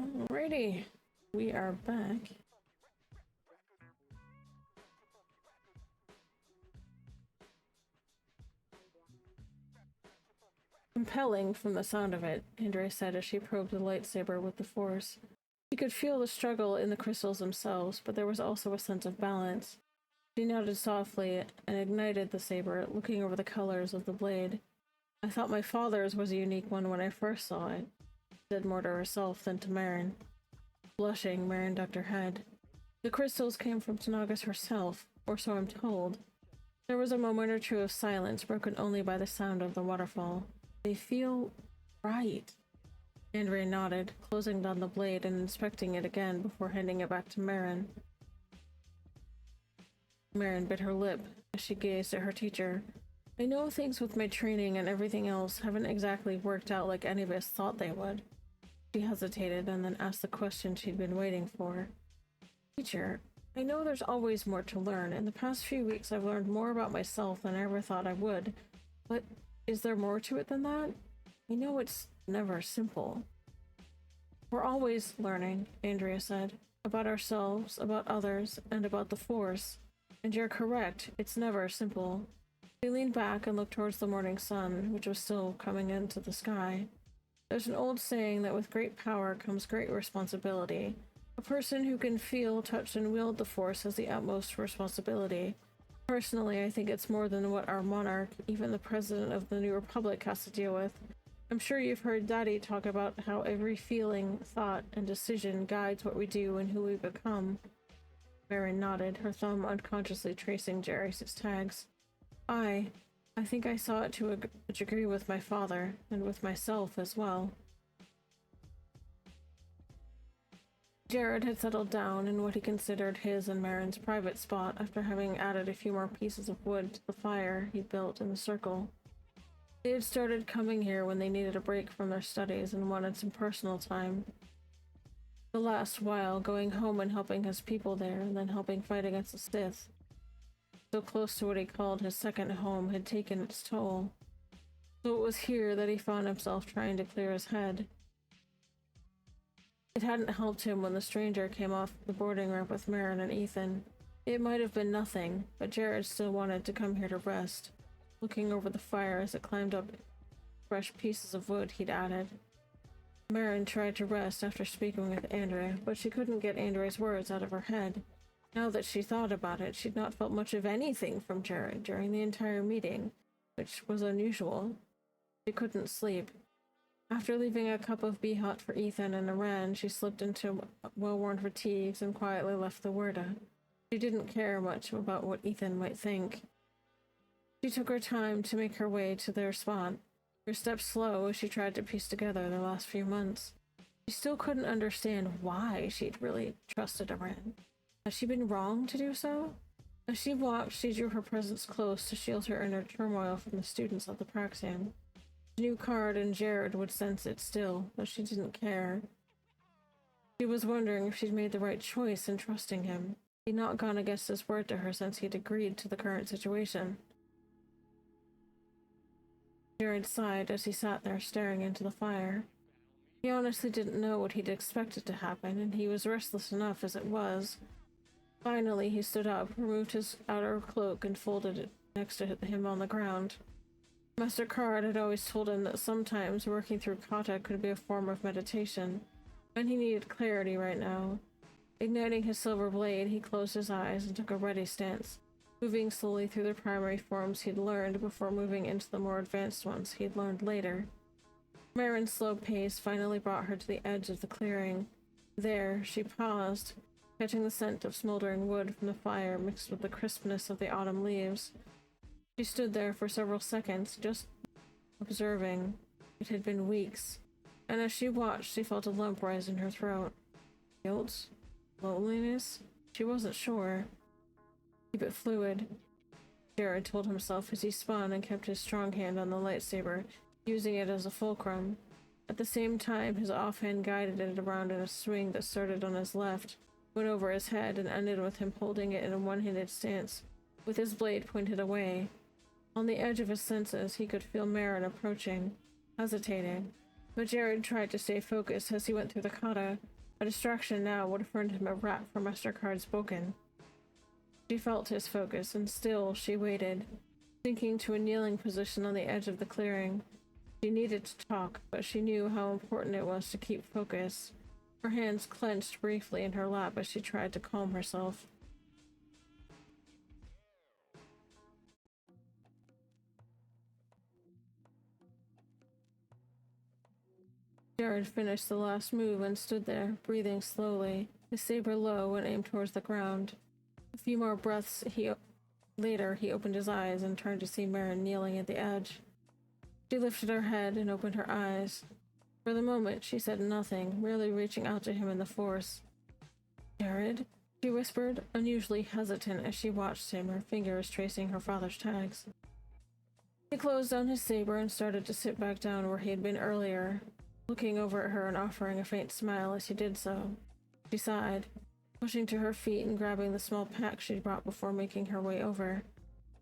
Alrighty, we are back. Compelling from the sound of it, Andrea said as she probed the lightsaber with the Force. She could feel the struggle in the crystals themselves, but there was also a sense of balance. She nodded softly and ignited the saber, looking over the colors of the blade. I thought my father's was a unique one when I first saw it, she said more to herself than to Marin. Blushing, Marin ducked her head. The crystals came from Tanagas herself, or so I'm told. There was a moment or two of silence, broken only by the sound of the waterfall. They feel right. Andrea nodded, closing down the blade and inspecting it again before handing it back to Marin. Marin bit her lip as she gazed at her teacher. I know things with my training and everything else haven't exactly worked out like any of us thought they would. She hesitated and then asked the question she'd been waiting for. Teacher, I know there's always more to learn. In the past few weeks I've learned more about myself than I ever thought I would. But is there more to it than that? I know it's never simple. We're always learning, Andrea said. About ourselves, about others, and about the Force. And you're correct, it's never simple. She leaned back and looked towards the morning sun, which was still coming into the sky. There's an old saying that with great power comes great responsibility. A person who can feel, touch, and wield the Force has the utmost responsibility. Personally, I think it's more than what our monarch, even the president of the New Republic, has to deal with. I'm sure you've heard Daddy talk about how every feeling, thought, and decision guides what we do and who we become. Marin nodded, her thumb unconsciously tracing Jairus' tags. I think I saw it to a degree with my father, and with myself as well. Jared had settled down in what he considered his and Marin's private spot after having added a few more pieces of wood to the fire he'd built in the circle. They had started coming here when they needed a break from their studies and wanted some personal time. The last while, going home and helping his people there, and then helping fight against the Sith, so close to what he called his second home, had taken its toll. So it was here that he found himself trying to clear his head. It hadn't helped him when the stranger came off the boarding ramp with Marin and Ethan. It might have been nothing, but Jared still wanted to come here to rest, looking over the fire as it climbed up fresh pieces of wood he'd added. Marin tried to rest after speaking with Andrea, but she couldn't get Andrea's words out of her head. Now that she thought about it, she'd not felt much of anything from Jared during the entire meeting, which was unusual. She couldn't sleep. After leaving a cup of Beehot for Ethan and Iran, she slipped into well-worn fatigues and quietly left the Wurda. She didn't care much about what Ethan might think. She took her time to make her way to their spot, her steps slow as she tried to piece together the last few months. She still couldn't understand why she'd really trusted Iran. Had she been wrong to do so? As she walked, she drew her presence close to shield her inner turmoil from the students of the Praxian. She knew Card and Jared would sense it still, but she didn't care. She was wondering if she'd made the right choice in trusting him. He'd not gone against his word to her since he'd agreed to the current situation. Jared sighed as he sat there staring into the fire. He honestly didn't know what he'd expected to happen, and he was restless enough as it was. Finally, he stood up, removed his outer cloak, and folded it next to him on the ground. Master Card had always told him that sometimes working through kata could be a form of meditation, and he needed clarity right now. Igniting his silver blade, he closed his eyes and took a ready stance, moving slowly through the primary forms he'd learned before moving into the more advanced ones he'd learned later. Marin's slow pace finally brought her to the edge of the clearing. There, she paused, catching the scent of smoldering wood from the fire mixed with the crispness of the autumn leaves. She stood there for several seconds, just observing. It had been weeks, and as she watched, she felt a lump rise in her throat. Guilt? Loneliness? She wasn't sure. Keep it fluid, Jared told himself as he spun and kept his strong hand on the lightsaber, using it as a fulcrum. At the same time, his offhand guided it around in a swing that started on his left, went over his head, and ended with him holding it in a one-handed stance, with his blade pointed away. On the edge of his senses, he could feel Marin approaching, hesitating, but Jared tried to stay focused as he went through the kata, A distraction now would have earned him a rap for MasterCard spoken. She felt his focus, and still she waited, sinking to a kneeling position on the edge of the clearing. She needed to talk, but she knew how important it was to keep focus. Her hands clenched briefly in her lap as she tried to calm herself. Jared finished the last move and stood there, breathing slowly, his saber low and aimed towards the ground. A few more breaths later, he opened his eyes and turned to see Marin kneeling at the edge. She lifted her head and opened her eyes. For the moment, she said nothing, merely reaching out to him in the force. "Jared?" she whispered, unusually hesitant as she watched him, her fingers tracing her father's tags. He closed down his saber and started to sit back down where he had been earlier, looking over at her and offering a faint smile as he did so. She sighed, pushing to her feet and grabbing the small pack she'd brought before making her way over.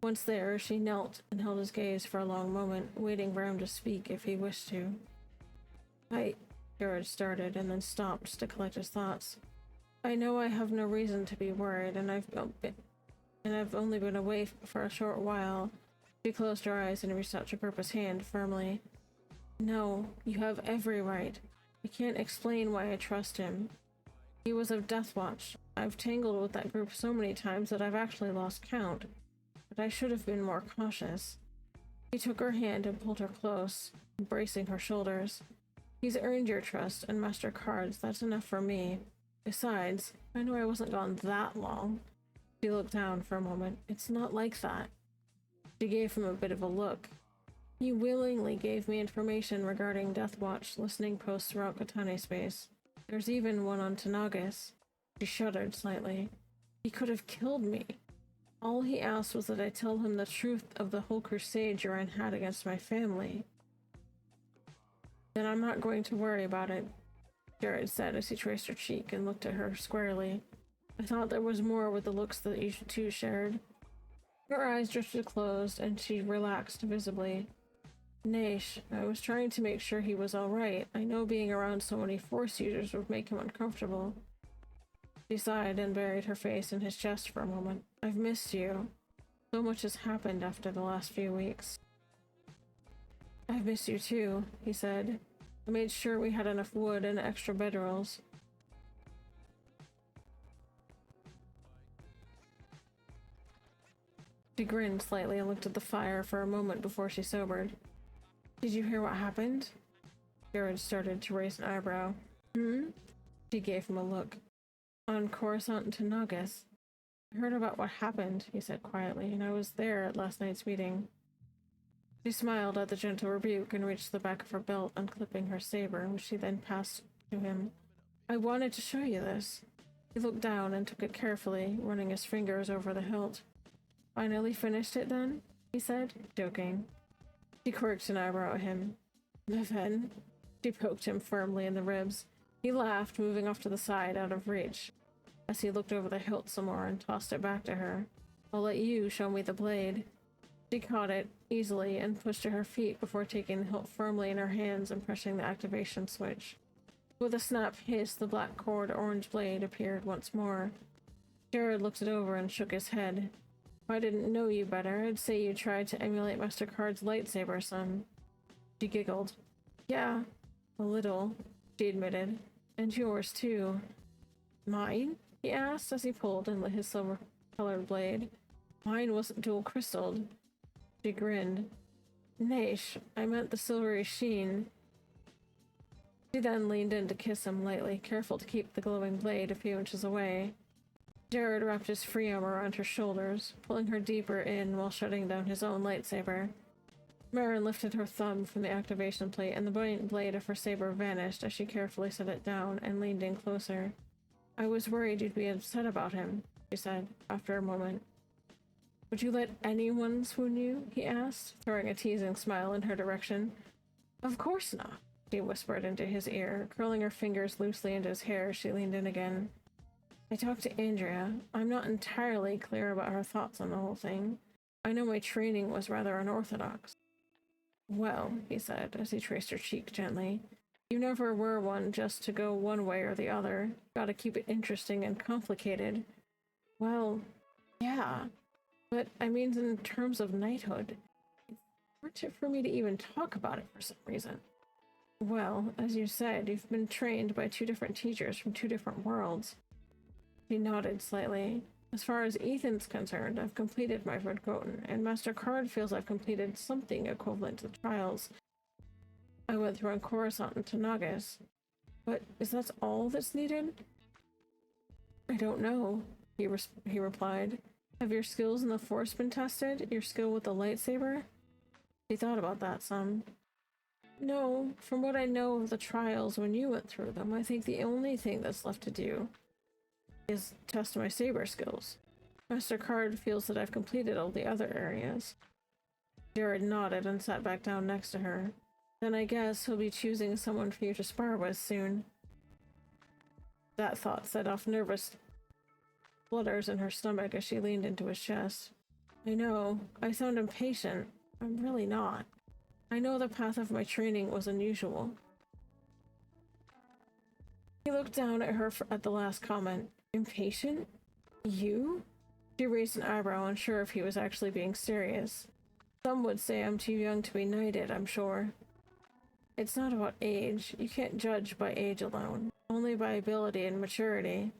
Once there, she knelt and held his gaze for a long moment, waiting for him to speak if he wished to. Jared started and then stopped to collect his thoughts. "I know I have no reason to be worried, and I've only been away for a short while." She closed her eyes and reached out to grip his hand firmly. "No, you have every right. I can't explain why I trust him. He was of Death Watch. I've tangled with that group so many times that I've actually lost count. But I should have been more cautious." He took her hand and pulled her close, embracing her shoulders. "He's earned your trust, and MasterCard's. That's enough for me. Besides, I know I wasn't gone that long." She looked down for a moment. "It's not like that." She gave him a bit of a look. "He willingly gave me information regarding Death Watch listening posts throughout Katane space. There's even one on Tanagas." She shuddered slightly. "He could have killed me. All he asked was that I tell him the truth of the whole crusade Joran had against my family." "Then I'm not going to worry about it," Jared said as he traced her cheek and looked at her squarely. "I thought there was more with the looks that you two shared." Her eyes drifted closed and she relaxed visibly. "Naish, I was trying to make sure he was alright. I know being around so many Force users would make him uncomfortable." She sighed and buried her face in his chest for a moment. "I've missed you. So much has happened after the last few weeks." "I've missed you too," he said. "I made sure we had enough wood and extra bedrolls." She grinned slightly and looked at the fire for a moment before she sobered. "Did you hear what happened?" Jared started to raise an eyebrow. "Hmm?" She gave him a look. "On Coruscant to Nagas. I heard about what happened," he said quietly, "and I was there at last night's meeting." She smiled at the gentle rebuke and reached the back of her belt, unclipping her saber, which she then passed to him. "I wanted to show you this." He looked down and took it carefully, running his fingers over the hilt. "Finally finished it then?" he said, joking. She quirked an eyebrow at him. "Meven." She poked him firmly in the ribs. He laughed, moving off to the side, out of reach, as he looked over the hilt some more and tossed it back to her. "I'll let you show me the blade." She caught it easily and pushed to her feet before taking the hilt firmly in her hands and pressing the activation switch. With a snap hiss, the black cord orange blade appeared once more. Jared looked it over and shook his head. "If I didn't know you better, I'd say you tried to emulate MasterCard's lightsaber, son." She giggled. "Yeah, a little," she admitted. "And yours, too." "Mine?" he asked as he pulled and lit his silver-colored blade. "Mine wasn't dual-crystalled." She grinned. "Naish, I meant the silvery sheen." She then leaned in to kiss him lightly, careful to keep the glowing blade a few inches away. Jared wrapped his free arm around her shoulders, pulling her deeper in while shutting down his own lightsaber. Marin lifted her thumb from the activation plate, and the brilliant blade of her saber vanished as she carefully set it down and leaned in closer. "I was worried you'd be upset about him," she said, after a moment. "Would you let anyone swoon you?" he asked, throwing a teasing smile in her direction. "Of course not," she whispered into his ear. Curling her fingers loosely into his hair, she leaned in again. "I talked to Andrea. I'm not entirely clear about her thoughts on the whole thing. I know my training was rather unorthodox." "Well," he said, as he traced her cheek gently, You never were one just to go one way or the other. Gotta keep it interesting and complicated. Well, yeah. But I mean, in terms of knighthood, it's hard for me to even talk about it for some reason. Well, as you said, you've been trained by two different teachers from two different worlds. He nodded slightly. As far as Ethan's concerned, I've completed my Vergoten, and Master Card feels I've completed something equivalent to the trials I went through on Coruscant and Tanagas. But is that all that's needed? I don't know, he replied. Have your skills in the Force been tested? Your skill with the lightsaber? He thought about that some. No, from what I know of the trials when you went through them, I think the only thing that's left to do is test my saber skills. Master Card feels that I've completed all the other areas. Jared nodded and sat back down next to her. Then I guess he'll be choosing someone for you to spar with soon. That thought set off nervous flutters in her stomach as she leaned into his chest. I know, I sound impatient. I'm really not. I know the path of my training was unusual. He looked down at her at the last comment. Impatient? You? She raised an eyebrow, unsure if he was actually being serious. Some would say I'm too young to be knighted, I'm sure. It's not about age. You can't judge by age alone. Only by ability and maturity.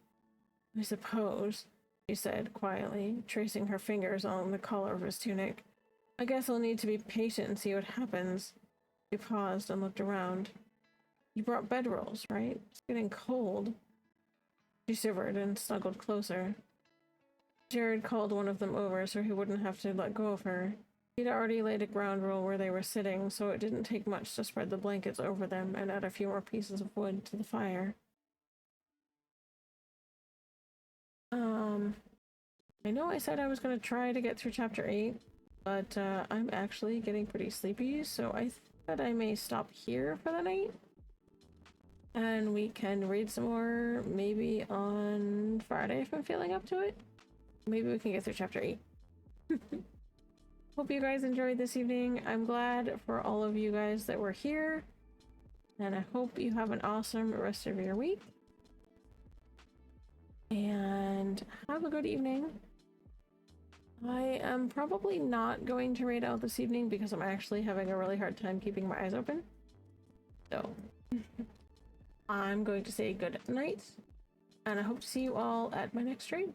I suppose, she said quietly, tracing her fingers along the collar of his tunic. I guess I'll need to be patient and see what happens. She paused and looked around. You brought bedrolls, right? It's getting cold. She shivered and snuggled closer. Jared called one of them over so he wouldn't have to let go of her. He'd already laid a ground rule where they were sitting, so it didn't take much to spread the blankets over them and add a few more pieces of wood to the fire. I know I said I was going to try to get through chapter 8, but I'm actually getting pretty sleepy, so I think that I may stop here for the night. And we can read some more maybe on Friday if I'm feeling up to it. Maybe we can get through chapter 8. Hope you guys enjoyed this evening. I'm glad for all of you guys that were here. And I hope you have an awesome rest of your week. And have a good evening. I am probably not going to raid out this evening because I'm actually having a really hard time keeping my eyes open. So I'm going to say good night, and I hope to see you all at my next stream.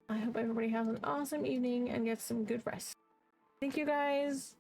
I hope everybody has an awesome evening and gets some good rest. Thank you guys!